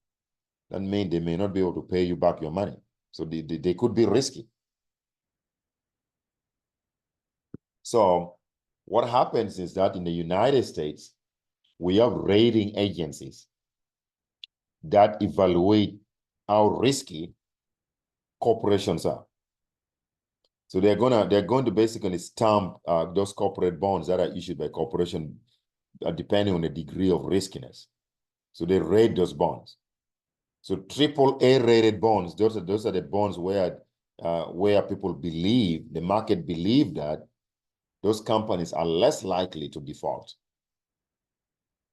That means they may not be able to pay you back your money. So they could be risky. So what happens is that in the United States, we have rating agencies that evaluate how risky corporations are. So they're going to basically stamp those corporate bonds that are issued by corporation depending on the degree of riskiness. So they rate those bonds. So AAA rated bonds, those are the bonds where people believe, the market believe that those companies are less likely to default.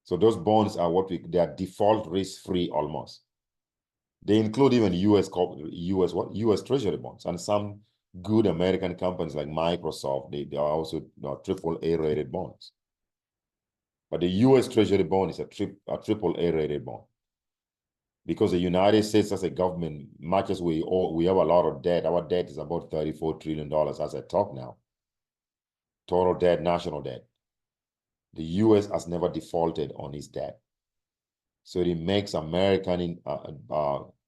So those bonds are they are default risk-free almost. They include even US Treasury bonds, and some good American companies like Microsoft, they are also AAA rated bonds. But the US Treasury bond is a AAA rated bond. Because the United States as a government, much as we have a lot of debt, our debt is about $34 trillion as I talk now. Total debt, national debt. The US has never defaulted on its debt. So it makes American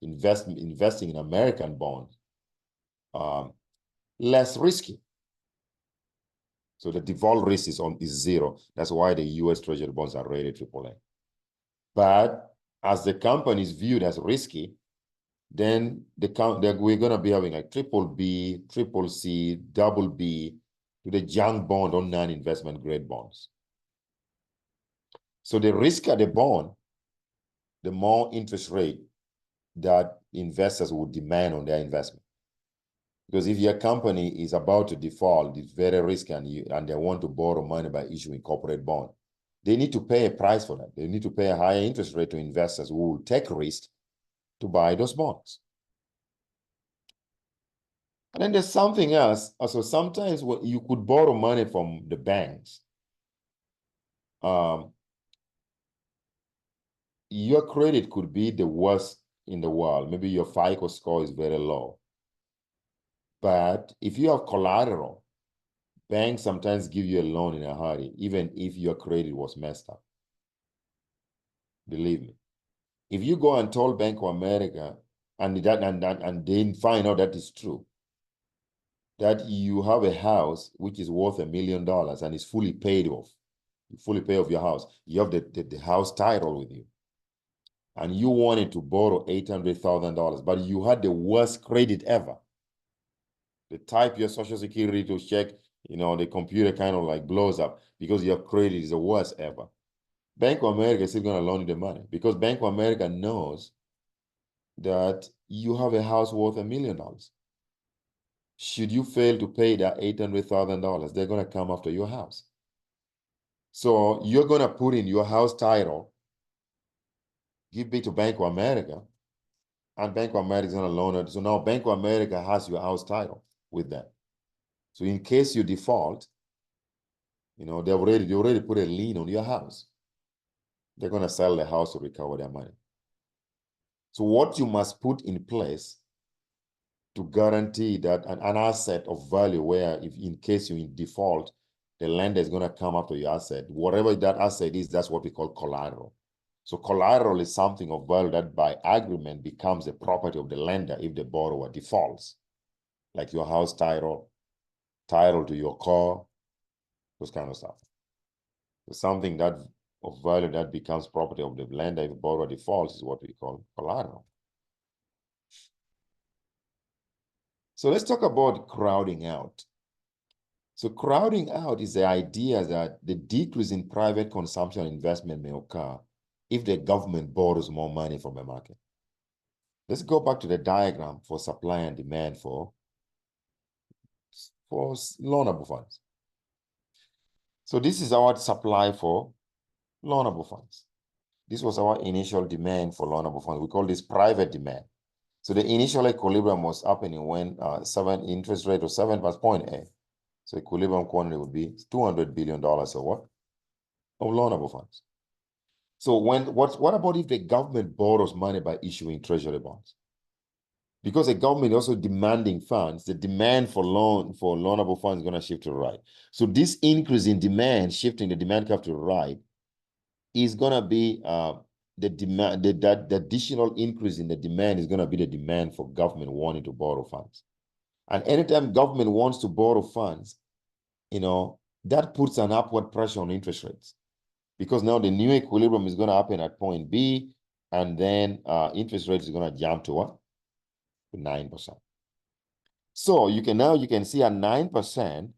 investing in American bonds less risky. So the default risk is zero. That's why the US Treasury bonds are rated AAA. But as the company is viewed as risky, then we're going to be having like BBB, CCC, BB to the junk bond or non-investment grade bonds. So the riskier the bond, the more interest rate that investors would demand on their investment. Because if your company is about to default, it's very risky, and they want to borrow money by issuing corporate bond, they need to pay a price for that. They need to pay a higher interest rate to investors who will take risk to buy those bonds. And then there's something else. Also, sometimes you could borrow money from the banks. Your credit could be the worst in the world. Maybe your FICO score is very low. But if you have collateral, banks sometimes give you a loan in a hurry, even if your credit was messed up. Believe me. If you go and tell Bank of America and they find out that is true, that you have a house which is worth $1 million and is fully paid off, You fully pay off your house. You have the house title with you. And you wanted to borrow $800,000, but you had the worst credit ever. They type your social security to check, the computer kind of like blows up because your credit is the worst ever. Bank of America is still going to loan you the money because Bank of America knows that you have a house worth $1 million. Should you fail to pay that $800,000, they're going to come after your house. So you're going to put in your house title, give it to Bank of America, and Bank of America is going to loan it. So now Bank of America has your house title with them. So in case you default, they already put a lien on your house. They're going to sell the house to recover their money. So what you must put in place to guarantee that an asset of value where if in case you in default, the lender is going to come after your asset. Whatever that asset is, that's what we call collateral. So collateral is something of value that by agreement becomes the property of the lender if the borrower defaults, like your house title to your car, those kind of stuff. So something that of value that becomes property of the lender if the borrower defaults is what we call collateral. So let's talk about crowding out. So crowding out is the idea that the decrease in private consumption investment may occur if the government borrows more money from the market. Let's go back to the diagram for supply and demand for loanable funds. So this is our supply for loanable funds. This was our initial demand for loanable funds. We call this private demand. So the initial equilibrium was happening when interest rate was 7.8. So equilibrium quantity would be $200 billion or what? Of loanable funds. So what about if the government borrows money by issuing treasury bonds? Because the government is also demanding funds, the demand for loanable funds is going to shift to the right. So this increase in demand, shifting the demand curve to the right, is going to be the additional increase in the demand is going to be the demand for government wanting to borrow funds. And anytime government wants to borrow funds, that puts an upward pressure on interest rates because now the new equilibrium is going to happen at point B, and then interest rates is going to jump to what? 9%. So you can see at 9%,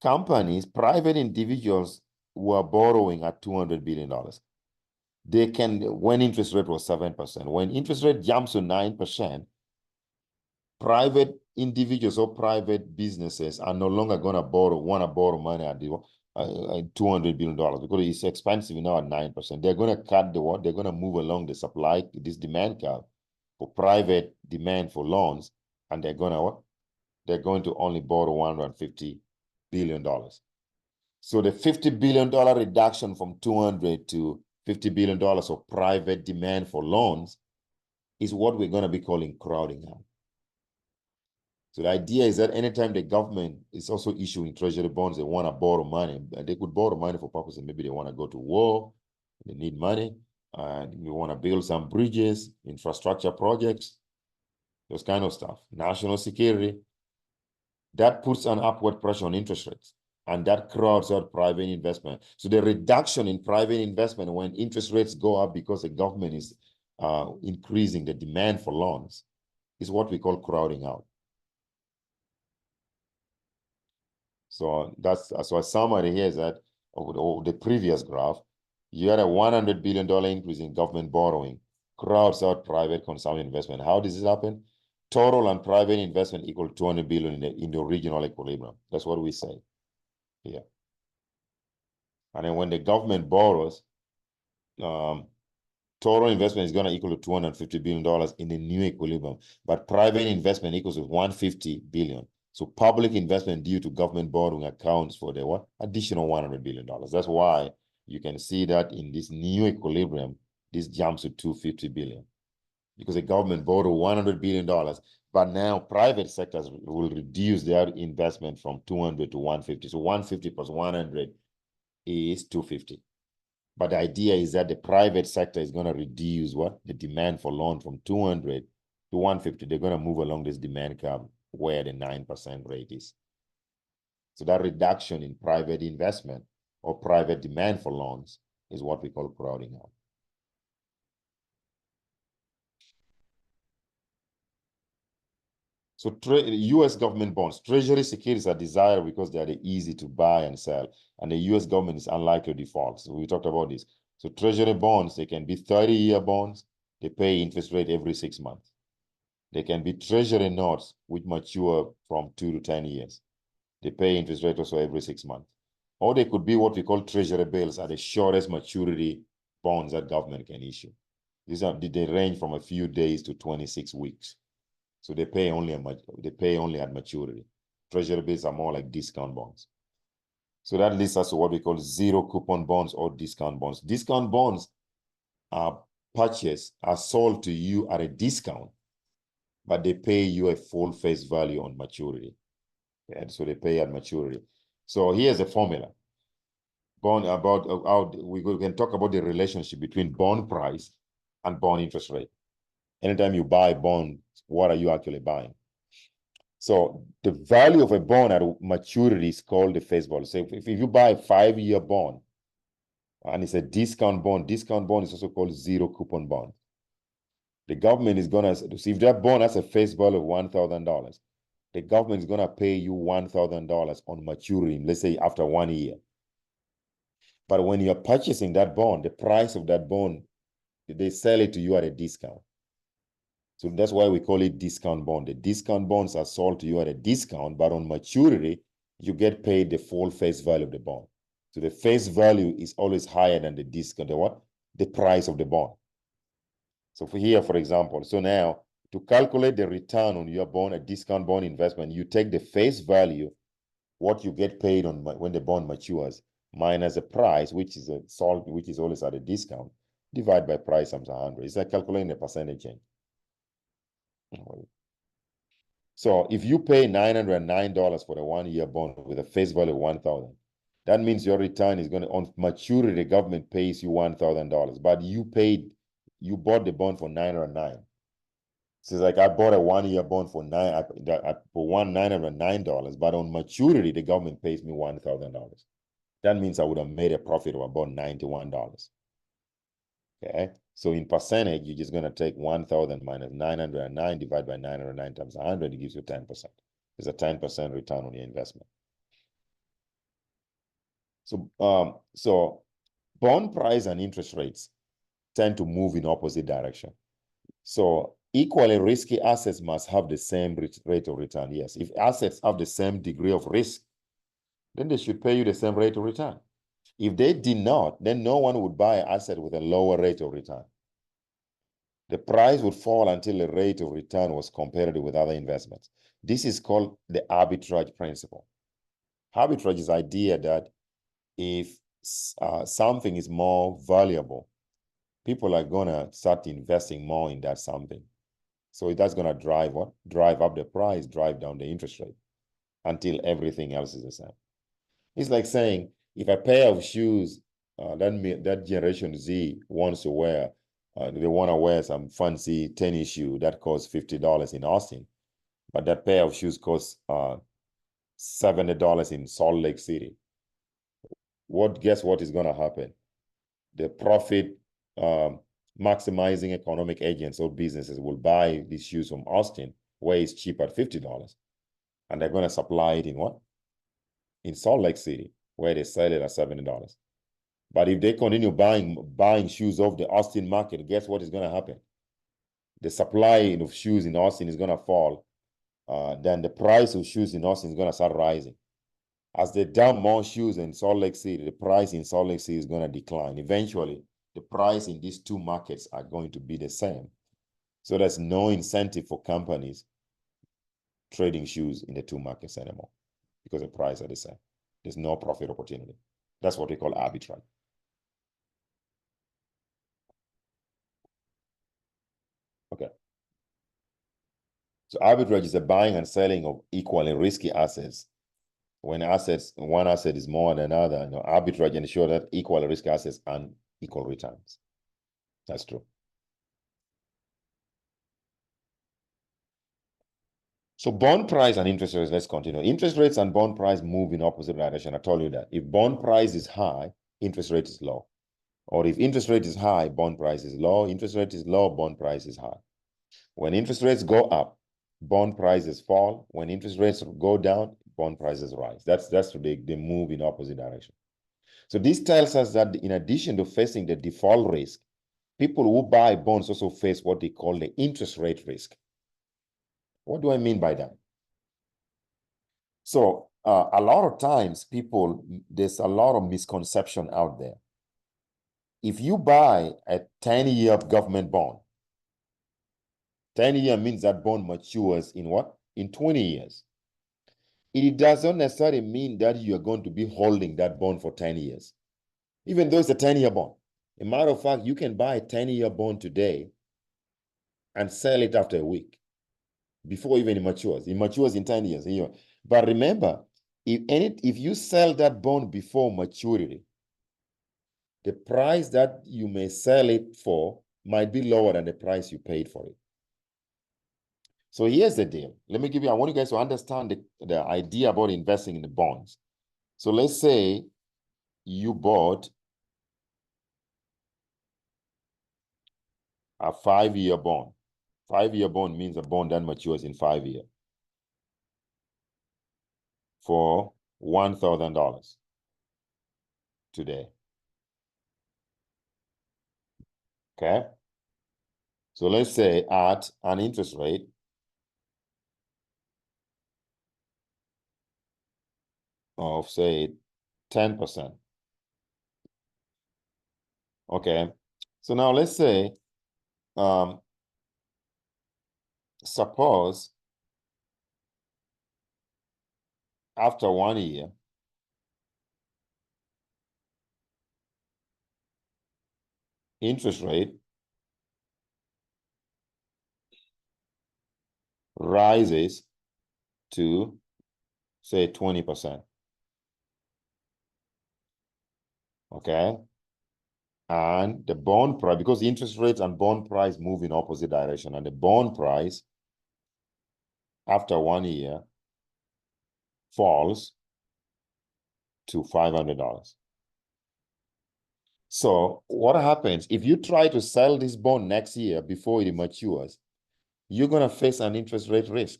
companies, private individuals were borrowing at $200 billion. When interest rate was 7%. When interest rate jumps to 9%, private individuals or private businesses are no longer going to want to borrow money at $200 billion because it's expensive now at 9%. They're going to cut they're going to move along the supply, this demand curve for private demand for loans, and they're going to only borrow $150 billion. So the $50 billion reduction from 200 to $50 billion of private demand for loans is what we're going to be calling crowding out. So the idea is that anytime the government is also issuing treasury bonds, they want to borrow money. They could borrow money for purposes. Maybe they want to go to war, they need money, and we want to build some bridges, infrastructure projects, those kind of stuff, national security. That puts an upward pressure on interest rates, and that crowds out private investment. So the reduction in private investment when interest rates go up because the government is increasing the demand for loans is what we call crowding out. So a summary here is that over the previous graph, you had a $100 billion increase in government borrowing, crowds out private consumption investment. How does this happen? Total and private investment equal $200 billion in the original equilibrium. That's what we say here. And then when the government borrows, total investment is going to equal to $250 billion in the new equilibrium, but private investment equals to $150 billion. So public investment due to government borrowing accounts for the what? Additional $100 billion. That's why you can see that in this new equilibrium, this jumps to $250 billion. Because the government borrowed $100 billion, but now private sectors will reduce their investment from 200 to 150. So 150 plus 100 is 250. But the idea is that the private sector is going to reduce what? The demand for loan from 200 to 150. They're going to move along this demand curve where the 9% rate is. So that reduction in private investment or private demand for loans is what we call crowding out. So U.S. government bonds, treasury securities are desired because they are easy to buy and sell, and the U.S. government is unlikely to default. So we talked about this. So treasury bonds, they can be 30-year bonds. They pay interest rate every 6 months. They can be treasury notes, which mature from 2 to 10 years. They pay interest rate also every 6 months. Or they could be what we call treasury bills, are the shortest maturity bonds that government can issue. They range from a few days to 26 weeks. So they pay only at maturity. Treasury bills are more like discount bonds. So that leads us to what we call zero coupon bonds or discount bonds. Discount bonds are sold to you at a discount, but they pay you a full face value on maturity. And so they pay at maturity. So here's a formula. We can talk about the relationship between bond price and bond interest rate. Anytime you buy bond, what are you actually buying? So the value of a bond at maturity is called the face value. So if you buy a 5-year bond and it's a discount bond is also called zero coupon bond. The government is gonna, so if that bond has a face value of $1,000, the government is gonna pay you $1,000 on maturity, let's say after 1 year. But when you're purchasing that bond, the price of that bond, they sell it to you at a discount. So that's why we call it discount bond. The discount bonds are sold to you at a discount, but on maturity, you get paid the full face value of the bond. So the face value is always higher than the discount, the price of the bond. So for here, for example, so now to calculate the return on your bond, a discount bond investment, you take the face value, what you get paid on when the bond matures, minus the price, which is always at a discount, divide by price times 100. It's like calculating the percentage change. So if you pay $909 for the 1-year bond with a face value of $1,000, that means your return is going to, on maturity, the government pays you $1,000, but you bought the bond for $909. So it's like I bought a 1-year bond for $909, but on maturity, the government pays me $1,000. That means I would have made a profit of about $91. Okay, so in percentage, you're just going to take 1,000 minus 909 divided by 909 times 100, it gives you 10%. It's a 10% return on your investment. So bond price and interest rates tend to move in opposite direction. So equally risky assets must have the same rate of return. Yes, if assets have the same degree of risk, then they should pay you the same rate of return. If they did not, then no one would buy an asset with a lower rate of return. The price would fall until the rate of return was competitive with other investments. This is called the arbitrage principle. Arbitrage is the idea that if something is more valuable, people are going to start investing more in that something. So that's going to drive what? Drive up the price, drive down the interest rate until everything else is the same. It's like saying, if a pair of shoes that Generation Z wants to wear, they want to wear some fancy tennis shoe that costs $50 in Austin, but that pair of shoes costs $70 in Salt Lake City. Guess what is going to happen? The profit maximizing economic agents or businesses will buy these shoes from Austin, where it's cheap at $50, and they're going to supply it in what? In Salt Lake City, where they sell it at $70. But if they continue buying shoes off the Austin market, guess what is going to happen? The supply of shoes in Austin is going to fall. Then the price of shoes in Austin is going to start rising. As they dump more shoes in Salt Lake City, the price in Salt Lake City is going to decline. Eventually, the price in these two markets are going to be the same. So there's no incentive for companies trading shoes in the two markets anymore because the prices are the same. There's no profit opportunity. That's what we call arbitrage. Okay. So arbitrage is the buying and selling of equally risky assets. When one asset is more than another, arbitrage ensures that equally risky assets earn equal returns. That's true. So bond price and interest rates, let's continue. Interest rates and bond price move in opposite direction. I told you that. If bond price is high, interest rate is low. Or if interest rate is high, bond price is low. Interest rate is low, bond price is high. When interest rates go up, bond prices fall. When interest rates go down, bond prices rise. That's they move in opposite direction. So this tells us that in addition to facing the default risk, people who buy bonds also face what they call the interest rate risk. What do I mean by that? So a lot of times there's a lot of misconception out there. If you buy a 10-year government bond, 10-year means that bond matures in what? In 20 years. It doesn't necessarily mean that you are going to be holding that bond for 10 years, even though it's a 10-year bond. As a matter of fact, you can buy a 10-year bond today and sell it after a week before even it matures. It matures in 10 years. But remember, if you sell that bond before maturity, the price that you may sell it for might be lower than the price you paid for it. So here's the deal. I want you guys to understand the idea about investing in the bonds. So let's say you bought a 5-year bond. 5-year bond means a bond that matures in 5 years for $1,000 today. Okay? So let's say at an interest rate of, say, 10%. Okay? So now let's say, suppose after 1 year, interest rate rises to, say, 20%. Okay? And the bond price, because interest rates and bond price move in opposite direction, and the bond price after 1 year falls to $500. So what happens if you try to sell this bond next year before it matures? You're going to face an interest rate risk.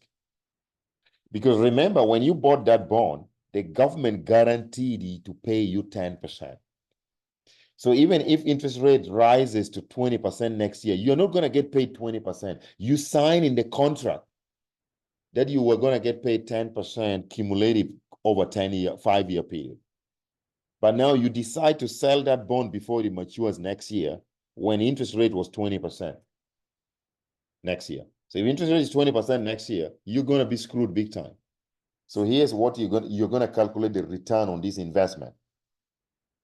Because remember, when you bought that bond, the government guaranteed you to pay you 10%. So even if interest rate rises to 20% next year, you're not going to get paid 20%. You sign in the contract that you were going to get paid 10% cumulative over 5-year period. But now you decide to sell that bond before it matures next year when interest rate was 20% next year. So if interest rate is 20% next year, you're going to be screwed big time. So here's what you're going to calculate the return on this investment.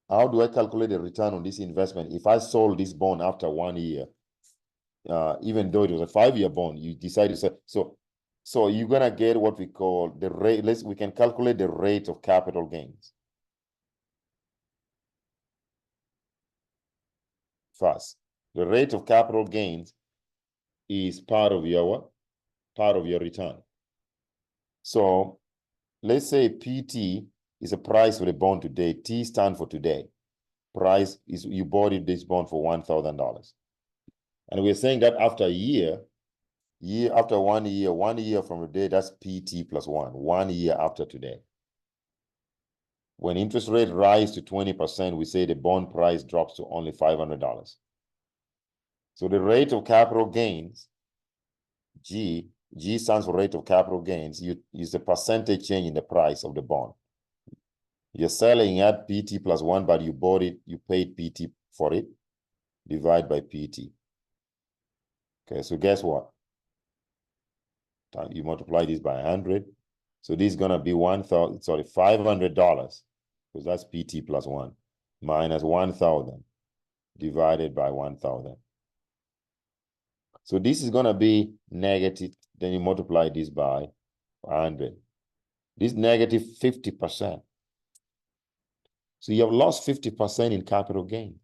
How do I calculate the return on this investment? If I sold this bond after 1 year, even though it was a 5-year bond, you decide to sell. So you're going to get what we call the rate. We can calculate the rate of capital gains. First, the rate of capital gains is part of your return. So let's say PT is a price for the bond today. T stands for today. Price is you bought this bond for $1,000. And we're saying that after a year, after 1 year, 1 year from today, that's PT plus 1 year after today. When interest rate rise to 20%, we say the bond price drops to only $500. So the rate of capital gains, G stands for rate of capital gains, is the percentage change in the price of the bond. You're selling at PT plus 1, but you bought it, you paid PT for it, divide by PT. Okay, so guess what? You multiply this by 100. So this is going to be $500, because that's PT plus 1, minus 1,000 divided by 1,000. So this is going to be negative. Then you multiply this by 100. This is negative 50%. So you have lost 50% in capital gain.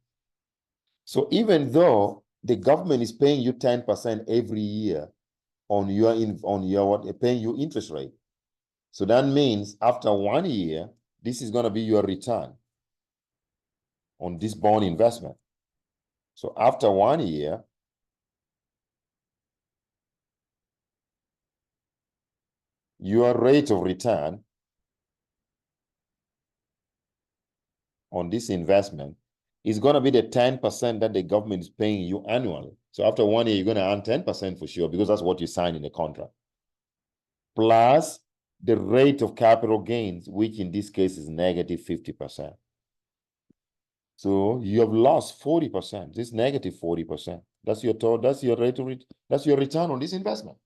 So even though the government is paying you 10% every year on your what paying you interest rate. So that means after 1 year, this is going to be your return on this bond investment. So after 1 year, your rate of return on this investment is going to be the 10% that the government is paying you annually. So after 1 year, you're going to earn 10% for sure, because that's what you signed in the contract. Plus the rate of capital gains, which in this case is negative 50%. So you have lost 40%. This negative 40%. That's your total, that's your rate of that's your return on this investment.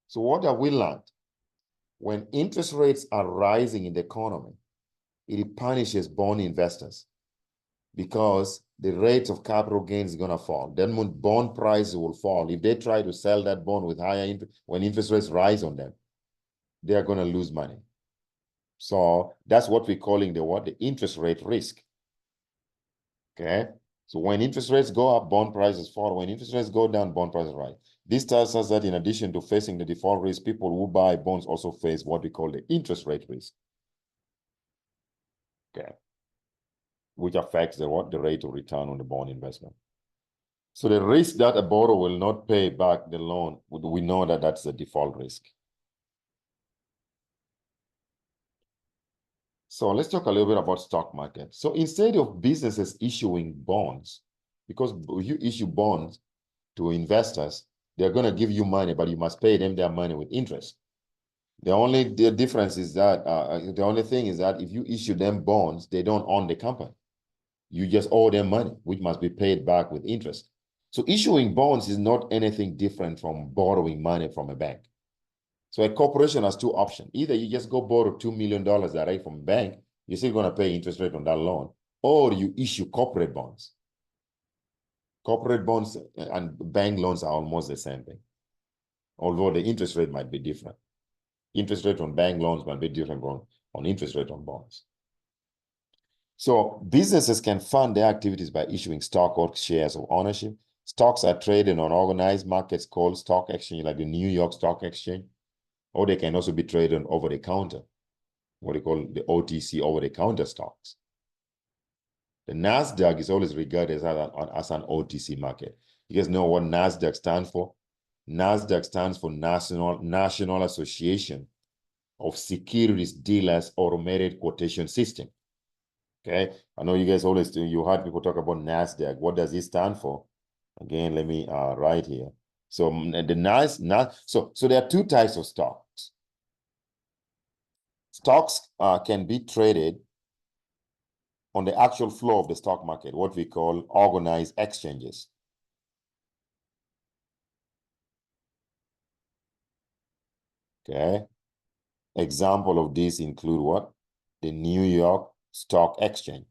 So what have we learned? When interest rates are rising in the economy, it punishes bond investors, because the rate of capital gains is going to fall. Then when bond prices will fall, if they try to sell that bond with higher interest, when interest rates rise on them, they are going to lose money. So that's what we're calling the interest rate risk. Okay. So when interest rates go up, bond prices fall. When interest rates go down, bond prices rise. This tells us that in addition to facing the default risk, people who buy bonds also face what we call the interest rate risk. Okay. Which affects the rate of return on the bond investment. So the risk that a borrower will not pay back the loan, we know that that's a default risk. So let's talk a little bit about stock market. So instead of businesses issuing bonds, because you issue bonds to investors, they're going to give you money, but you must pay them their money with interest. The difference is that the only thing is that if you issue them bonds, they don't own the company. You just owe them money, which must be paid back with interest. So issuing bonds is not anything different from borrowing money from a bank. So a corporation has two options. Either you just go borrow $2 million direct from a bank, you're still going to pay interest rate on that loan, or you issue corporate bonds. Corporate bonds and bank loans are almost the same thing, although the interest rate might be different. Interest rate on bank loans might be different on interest rate on bonds. So businesses can fund their activities by issuing stock or shares of ownership. Stocks are traded on organized markets called stock exchange, like the New York Stock Exchange, or they can also be traded over the counter, what they call the OTC, over the counter stocks. The NASDAQ is always regarded as an OTC market. You guys know what NASDAQ stands for? NASDAQ stands for National Association of Securities Dealers Automated Quotation System. Okay, I know you guys always do. You heard people talk about NASDAQ. What does it stand for? Again, let me write here. So so there are two types of stocks. Stocks can be traded on the actual floor of the stock market, what we call organized exchanges. Okay. Example of these include what? The New York Stock Exchange.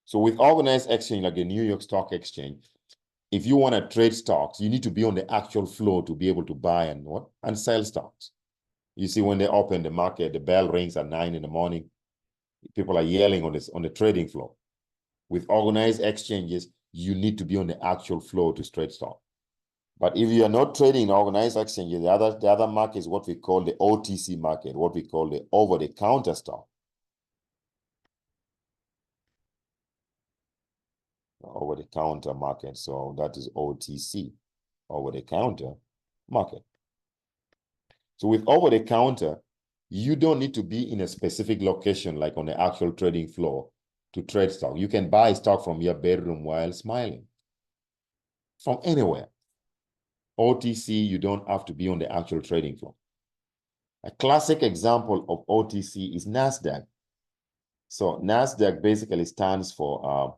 So with organized exchange like the New York Stock Exchange, if you want to trade stocks, you need to be on the actual floor to be able to buy and sell stocks. You see, when they open the market, the bell rings at 9 in the morning. People are yelling on the trading floor. With organized exchanges, you need to be on the actual floor to trade stock. But if you are not trading in organized exchanges, the other market is what we call the OTC market, what we call the over-the-counter stock. Over-the-counter market. So that is OTC, over-the-counter market. So with over-the-counter, you don't need to be in a specific location like on the actual trading floor to trade stock. You can buy stock from your bedroom while smiling. From anywhere. OTC, you don't have to be on the actual trading floor. A classic example of OTC is NASDAQ. So NASDAQ basically stands for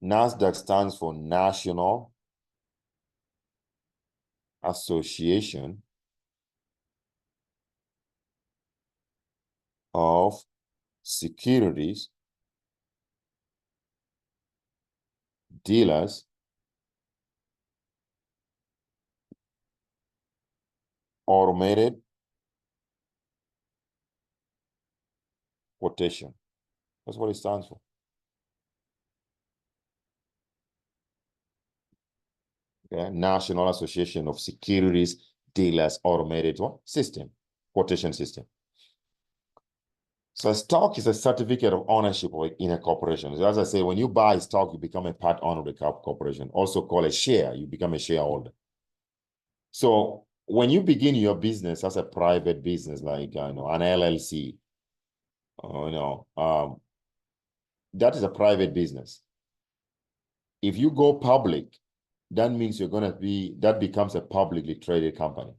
NASDAQ stands for National Association of Securities Dealers automated quotation. That's what it stands for. Okay? National Association of Securities Dealers Automated System, quotation system. So a stock is a certificate of ownership in a corporation. So as I say, when you buy stock, you become a part owner of the corporation. Also called a share, you become a shareholder. So when you begin your business as a private business, like an LLC, that is a private business. If you go public, that means that becomes a publicly traded company.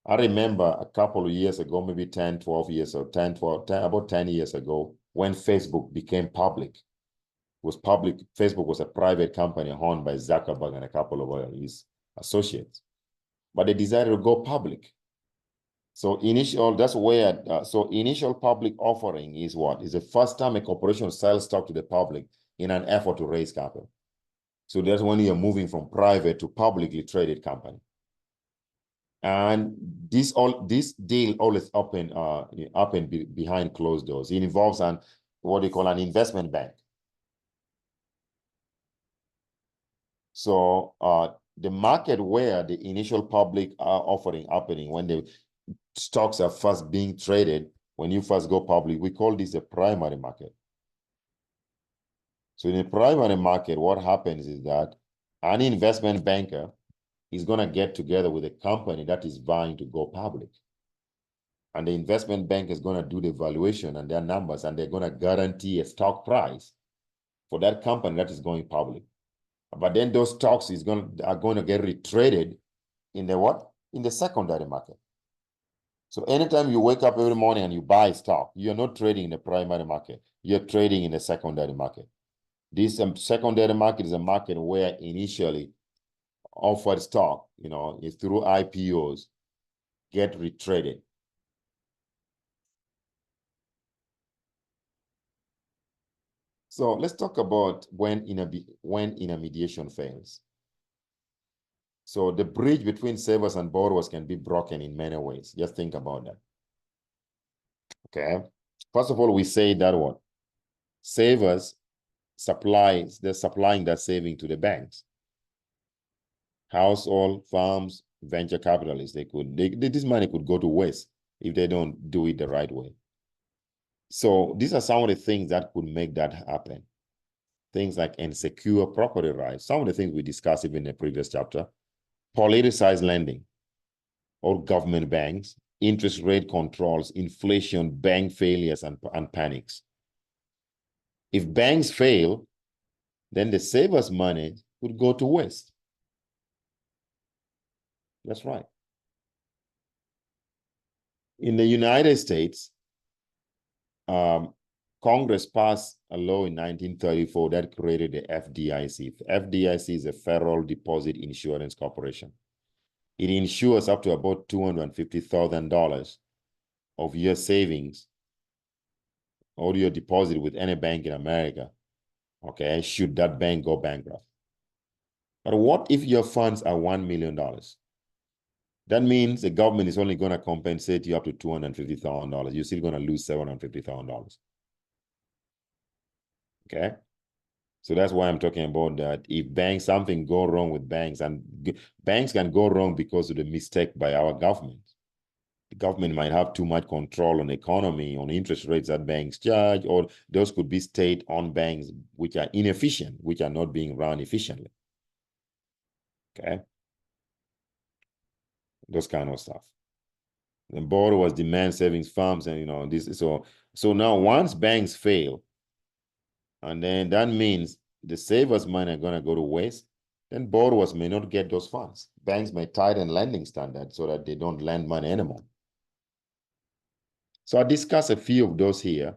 I remember a couple of years ago, maybe 10, 12 years or 10, 12, 10, about 10 years ago, when Facebook became public. Facebook was a private company owned by Zuckerberg and a couple of his associates. But they decided to go public. So initial public offering is what? Is the first time a corporation sells stock to the public in an effort to raise capital. So that's when you're moving from private to publicly traded company. And this deal always happen behind closed doors. It involves what they call an investment bank. So the market where the initial public offering happening, when the stocks are first being traded, when you first go public, we call this a primary market. So in the primary market, what happens is that an investment banker is going to get together with a company that is vying to go public. And the investment bank is going to do the valuation and their numbers, and they're going to guarantee a stock price for that company that is going public. But then those stocks are going to get retraded in the what? In the secondary market. So anytime you wake up every morning and you buy stock, you're not trading in the primary market. You're trading in the secondary market. This secondary market is a market where initially offered stock, is through IPOs, get retraded. So let's talk about when intermediation fails. So the bridge between savers and borrowers can be broken in many ways. Just think about that. Okay. First of all, we say that what? Savers they're supplying that saving to the banks. Household, farms, venture capitalists, this money could go to waste if they don't do it the right way. So these are some of the things that could make that happen. Things like insecure property rights, some of the things we discussed even in the previous chapter, politicized lending or government banks, interest rate controls, inflation, bank failures, and panics. If banks fail, then the savers' money would go to waste. That's right. In the United States, Congress passed a law in 1934 that created the FDIC. FDIC is a Federal Deposit Insurance Corporation. It insures up to about $250,000 of your savings or your deposit with any bank in America, okay, should that bank go bankrupt. But what if your funds are $1 million? That means the government is only going to compensate you up to $250,000. You're still going to lose $750,000. Okay? So that's why I'm talking about that. If something go wrong with banks, and banks can go wrong because of the mistake by our government. The government might have too much control on the economy, on interest rates that banks charge, or those could be state-owned banks which are inefficient, which are not being run efficiently. Okay? Those kind of stuff. The borrowers demand savings firms, and this. So now once banks fail, and then that means the savers' money are going to go to waste, then borrowers may not get those funds. Banks may tighten lending standards so that they don't lend money anymore. So I discuss a few of those here.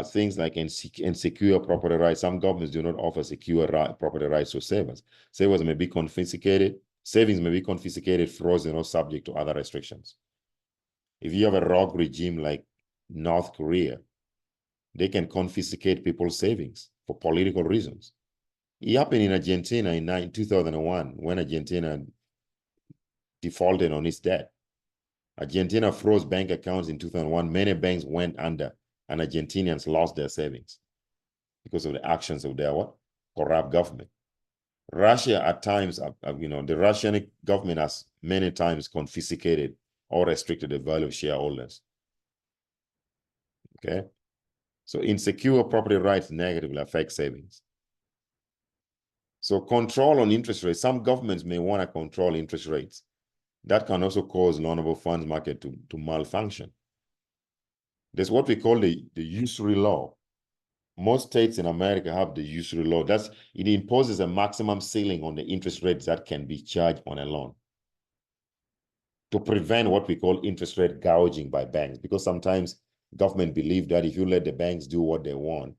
Things like insecure property rights. Some governments do not offer secure property rights to savers. Savers may be confiscated. Savings may be confiscated, frozen, or subject to other restrictions. If you have a rogue regime like North Korea, they can confiscate people's savings for political reasons. It happened in Argentina in 2001 when Argentina defaulted on its debt. Argentina froze bank accounts in 2001. Many banks went under, and Argentinians lost their savings because of the actions of their what? Corrupt government. Russia at times, the Russian government has many times confiscated or restricted the value of shareholders. Okay? So insecure property rights negatively affect savings. So control on interest rates. Some governments may want to control interest rates. That can also cause loanable funds market to malfunction. There's what we call the usury law. Most states in America have the usury law. It imposes a maximum ceiling on the interest rates that can be charged on a loan to prevent what we call interest rate gouging by banks, because sometimes government believe that if you let the banks do what they want,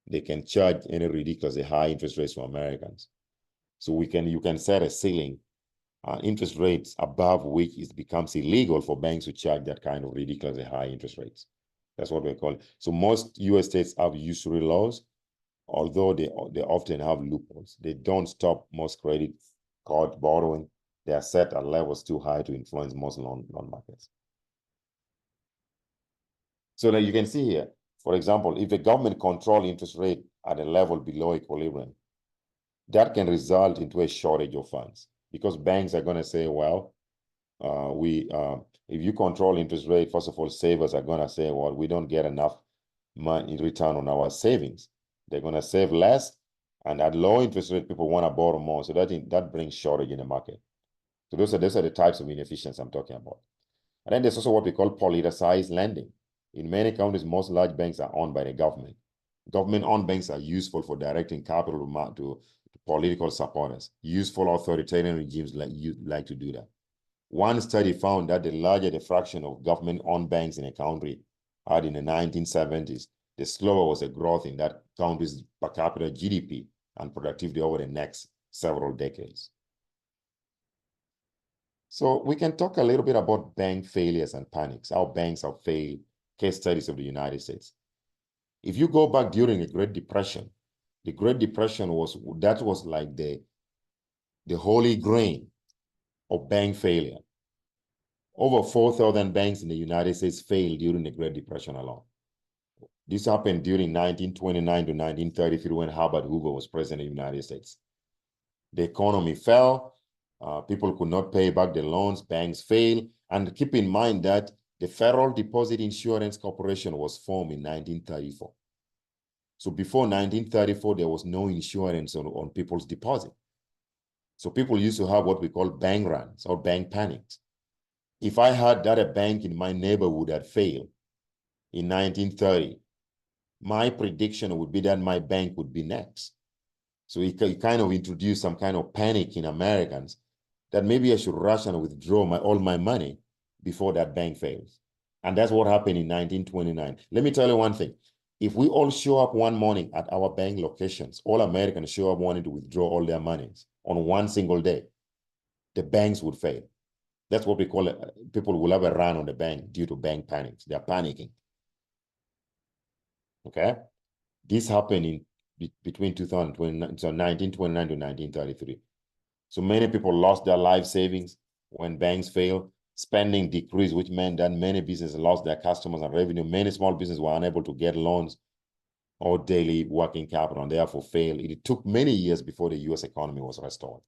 they can charge any ridiculously high interest rates for Americans. So you can set a ceiling, interest rates above which it becomes illegal for banks to charge that kind of ridiculously high interest rates. That's what we call it. So most US states have usury laws, although they often have loopholes. They don't stop most credit card borrowing. They are set at levels too high to influence most loan markets. So that you can see here, for example, if the government control interest rate at a level below equilibrium, that can result into a shortage of funds, because banks are going to say, well, if you control interest rate, first of all, savers are going to say, well, we don't get enough money in return on our savings. They're going to save less, and at low interest rate, people want to borrow more. So that brings shortage in the market. So those are the types of inefficiency I'm talking about. And then there's also what we call politicized lending. In many countries, most large banks are owned by the government. Government-owned banks are useful for directing capital to political supporters. Useful authoritarian regimes like to do that. One study found that the larger the fraction of government-owned banks in a country had in the 1970s, the slower was the growth in that country's per capita GDP and productivity over the next several decades. So we can talk a little bit about bank failures and panics, how banks have failed, case studies of the United States. If you go back during the Great Depression was like the holy grail of bank failure. Over 4,000 banks in the United States failed during the Great Depression alone. This happened during 1929 to 1933 when Herbert Hoover was president of the United States. The economy fell. People could not pay back the loans. Banks failed. And keep in mind that the Federal Deposit Insurance Corporation was formed in 1934. So before 1934, there was no insurance on people's deposit. So people used to have what we call bank runs or bank panics. If I heard that a bank in my neighborhood had failed in 1930, my prediction would be that my bank would be next. So it kind of introduced some kind of panic in Americans that maybe I should rush and withdraw all my money before that bank fails. And that's what happened in 1929. Let me tell you one thing. If we all show up one morning at our bank locations, all Americans show up wanting to withdraw all their monies on one single day, the banks would fail. That's what we call it. People will have a run on the bank due to bank panics. They're panicking. Okay? This happened between 1929 to 1933. So many people lost their life savings when banks failed. Spending decreased, which meant that many businesses lost their customers and revenue. Many small businesses were unable to get loans or daily working capital and therefore failed. It took many years before the US economy was restored.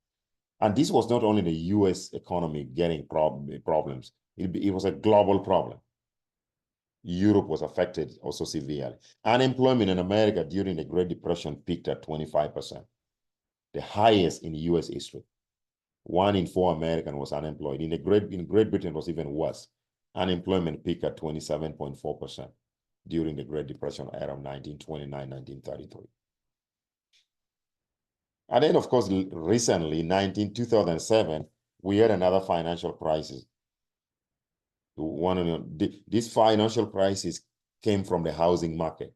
And this was not only the US economy getting problems, it was a global problem. Europe was affected also severely. Unemployment in America during the Great Depression peaked at 25%, the highest in US history. 1 in 4 Americans was unemployed. In Great Britain, it was even worse. Unemployment peaked at 27.4% during the Great Depression era of 1929, 1933. And then, of course, recently, 2007, we had another financial crisis. This financial crisis came from the housing market.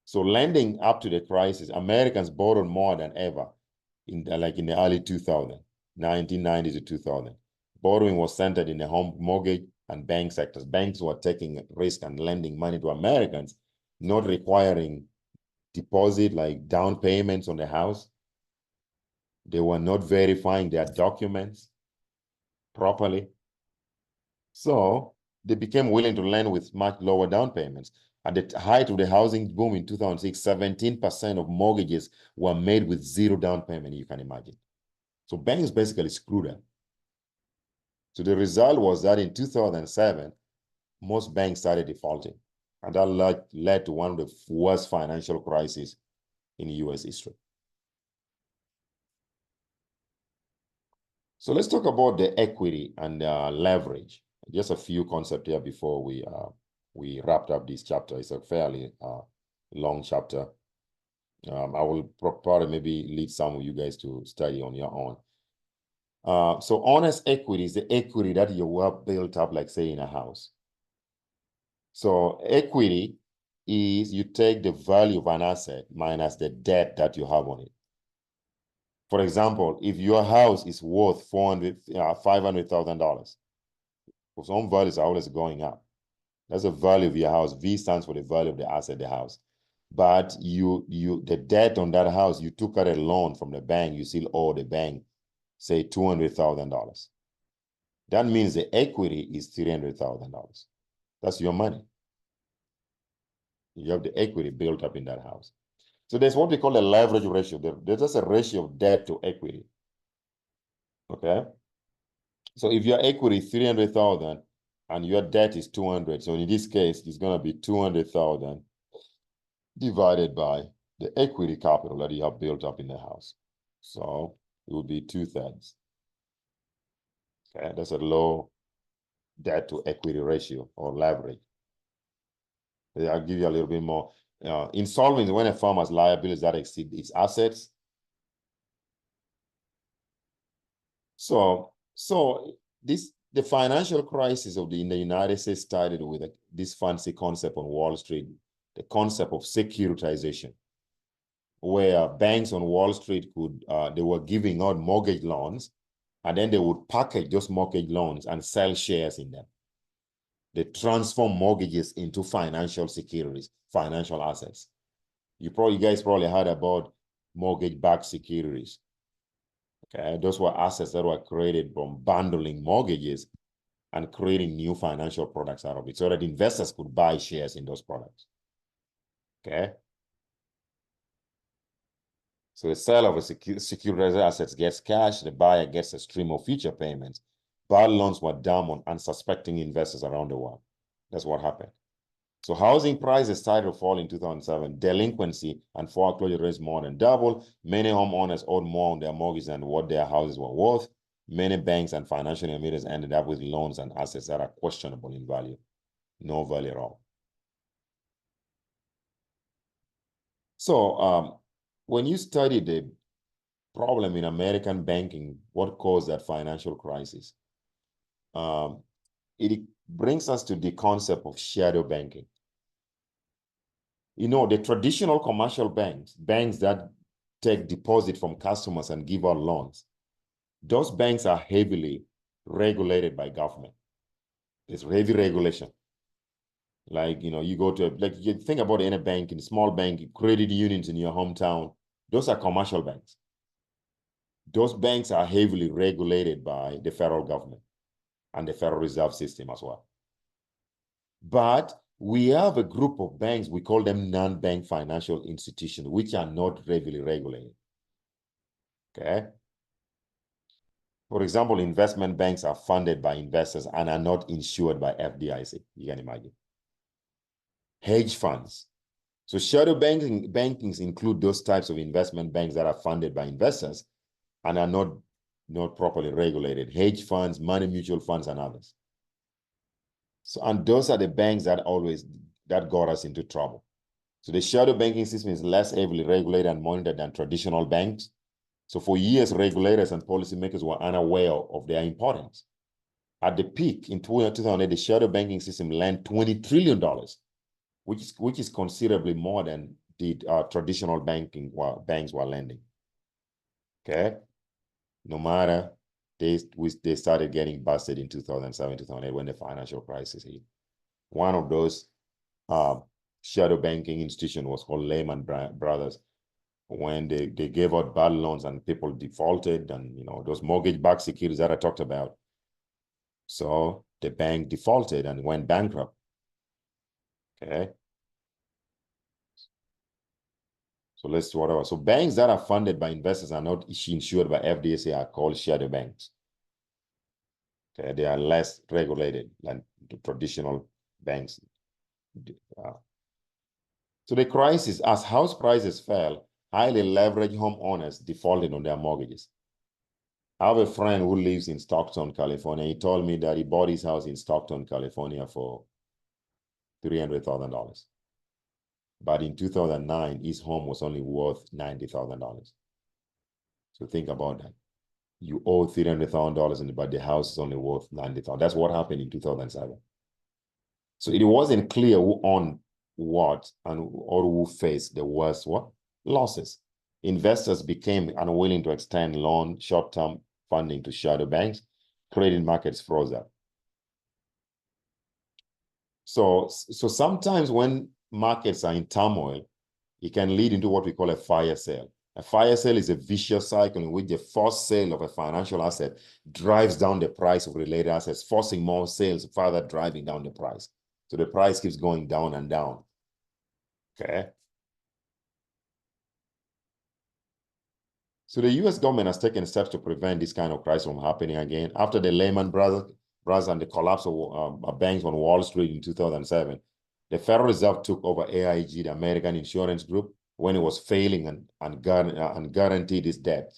So lending up to the crisis, Americans borrowed more than ever in the early 2000s, 1990s to 2000. Borrowing was centered in the home mortgage and bank sectors. Banks were taking risk and lending money to Americans, not requiring deposit like down payments on the house. They were not verifying their documents properly. So they became willing to lend with much lower down payments. At the height of the housing boom in 2006, 17% of mortgages were made with zero down payment, you can imagine. So banks basically screwed them. So the result was that in 2007, most banks started defaulting. And that led to one of the worst financial crises in US history. So let's talk about the equity and leverage. Just a few concepts here before we wrapped up this chapter. It's a fairly long chapter. I will probably maybe lead some of you guys to study on your own. So honest equity is the equity that you have built up, like say in a house. So equity is you take the value of an asset minus the debt that you have on it. For example, if your house is worth $500,000, because some values are always going up. That's the value of your house. V stands for the value of the asset, the house. But the debt on that house, you took out a loan from the bank, you still owe the bank, say $200,000. That means the equity is $300,000. That's your money. You have the equity built up in that house. So there's what we call a leverage ratio. There's just a ratio of debt to equity. Okay. So if your equity is 300,000 and your debt is 200, so in this case, it's going to be 200,000 divided by the equity capital that you have built up in the house. So it would be 2/3. Okay, that's a low debt to equity ratio or leverage. I'll give you a little bit more. Insolvency, when a firm has liabilities that exceed its assets. So the financial crisis in the United States started with this fancy concept on Wall Street, the concept of securitization, where banks on Wall Street they were giving out mortgage loans, and then they would package those mortgage loans and sell shares in them. They transform mortgages into financial securities, financial assets. You guys probably heard about mortgage-backed securities. Okay, those were assets that were created from bundling mortgages and creating new financial products out of it so that investors could buy shares in those products. Okay. So the sale of a securitized assets gets cash, the buyer gets a stream of future payments. Bad loans were dumb on unsuspecting investors around the world. That's what happened. So housing prices started to fall in 2007. Delinquency and foreclosure rates more than doubled. Many homeowners owed more on their mortgages than what their houses were worth. Many banks and financial intermediaries ended up with loans and assets that are questionable in value. No value at all. So when you study the problem in American banking, what caused that financial crisis, it brings us to the concept of shadow banking. You know, the traditional commercial banks that take deposit from customers and give out loans, those banks are heavily regulated by government. There's heavy regulation. Like, you know, you go to, like, you think about any bank, in small bank, credit unions in your hometown, those are commercial banks. Those banks are heavily regulated by the federal government and the Federal Reserve System as well. But we have a group of banks, we call them non-bank financial institutions, which are not heavily regulated. Okay. For example, investment banks are funded by investors and are not insured by FDIC. You can imagine. Hedge funds. So shadow bankings include those types of investment banks that are funded by investors and are not properly regulated. Hedge funds, money mutual funds, and others. So, and those are the banks that got us into trouble. So the shadow banking system is less heavily regulated and monitored than traditional banks. So for years, regulators and policymakers were unaware of their importance. At the peak in 2008, the shadow banking system lent $20 trillion, which is considerably more than the traditional banks were lending. Okay, no matter they started getting busted in 2007, 2008 when the financial crisis hit. One of those shadow banking institutions was called Lehman Brothers, when they gave out bad loans and people defaulted, and those mortgage-backed securities that I talked about. So the bank defaulted and went bankrupt. Okay. So let's do whatever. So banks that are funded by investors are not insured by FDIC are called shadow banks. Okay, they are less regulated than the traditional banks. So the crisis, as house prices fell, highly leveraged homeowners defaulted on their mortgages. I have a friend who lives in Stockton, California. He told me that he bought his house in Stockton, California for $300,000. But in 2009, his home was only worth $90,000. So think about that. You owe $300,000, but the house is only worth $90,000. That's what happened in 2007. So it wasn't clear who owned what or who faced the worst losses. Investors became unwilling to extend short-term funding to shadow banks. Credit markets froze up. So sometimes when markets are in turmoil, it can lead into what we call a fire sale. A fire sale is a vicious cycle in which the forced sale of a financial asset drives down the price of related assets, forcing more sales, further driving down the price. So the price keeps going down and down. Okay. So the US government has taken steps to prevent this kind of crisis from happening again. After the Lehman Brothers and the collapse of banks on Wall Street in 2007, the Federal Reserve took over AIG, the American Insurance Group, when it was failing and guaranteed its debt.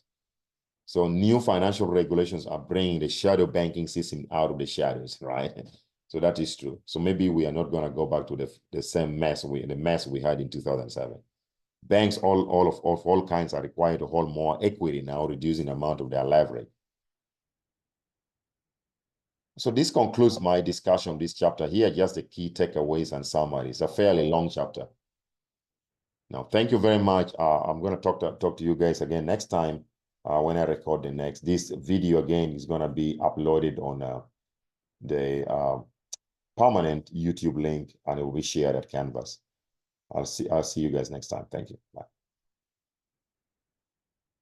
So new financial regulations are bringing the shadow banking system out of the shadows, right? So that is true. So maybe we are not going to go back to the same mess we had in 2007. Banks of all kinds are required to hold more equity now, reducing the amount of their leverage. So this concludes my discussion of this chapter. Here are just the key takeaways and summary. It's a fairly long chapter. Now, thank you very much. I'm going to talk to you guys again next time when I record the next. This video again is going to be uploaded on the permanent YouTube link, and it will be shared at Canvas. I'll see you guys next time. Thank you. Bye.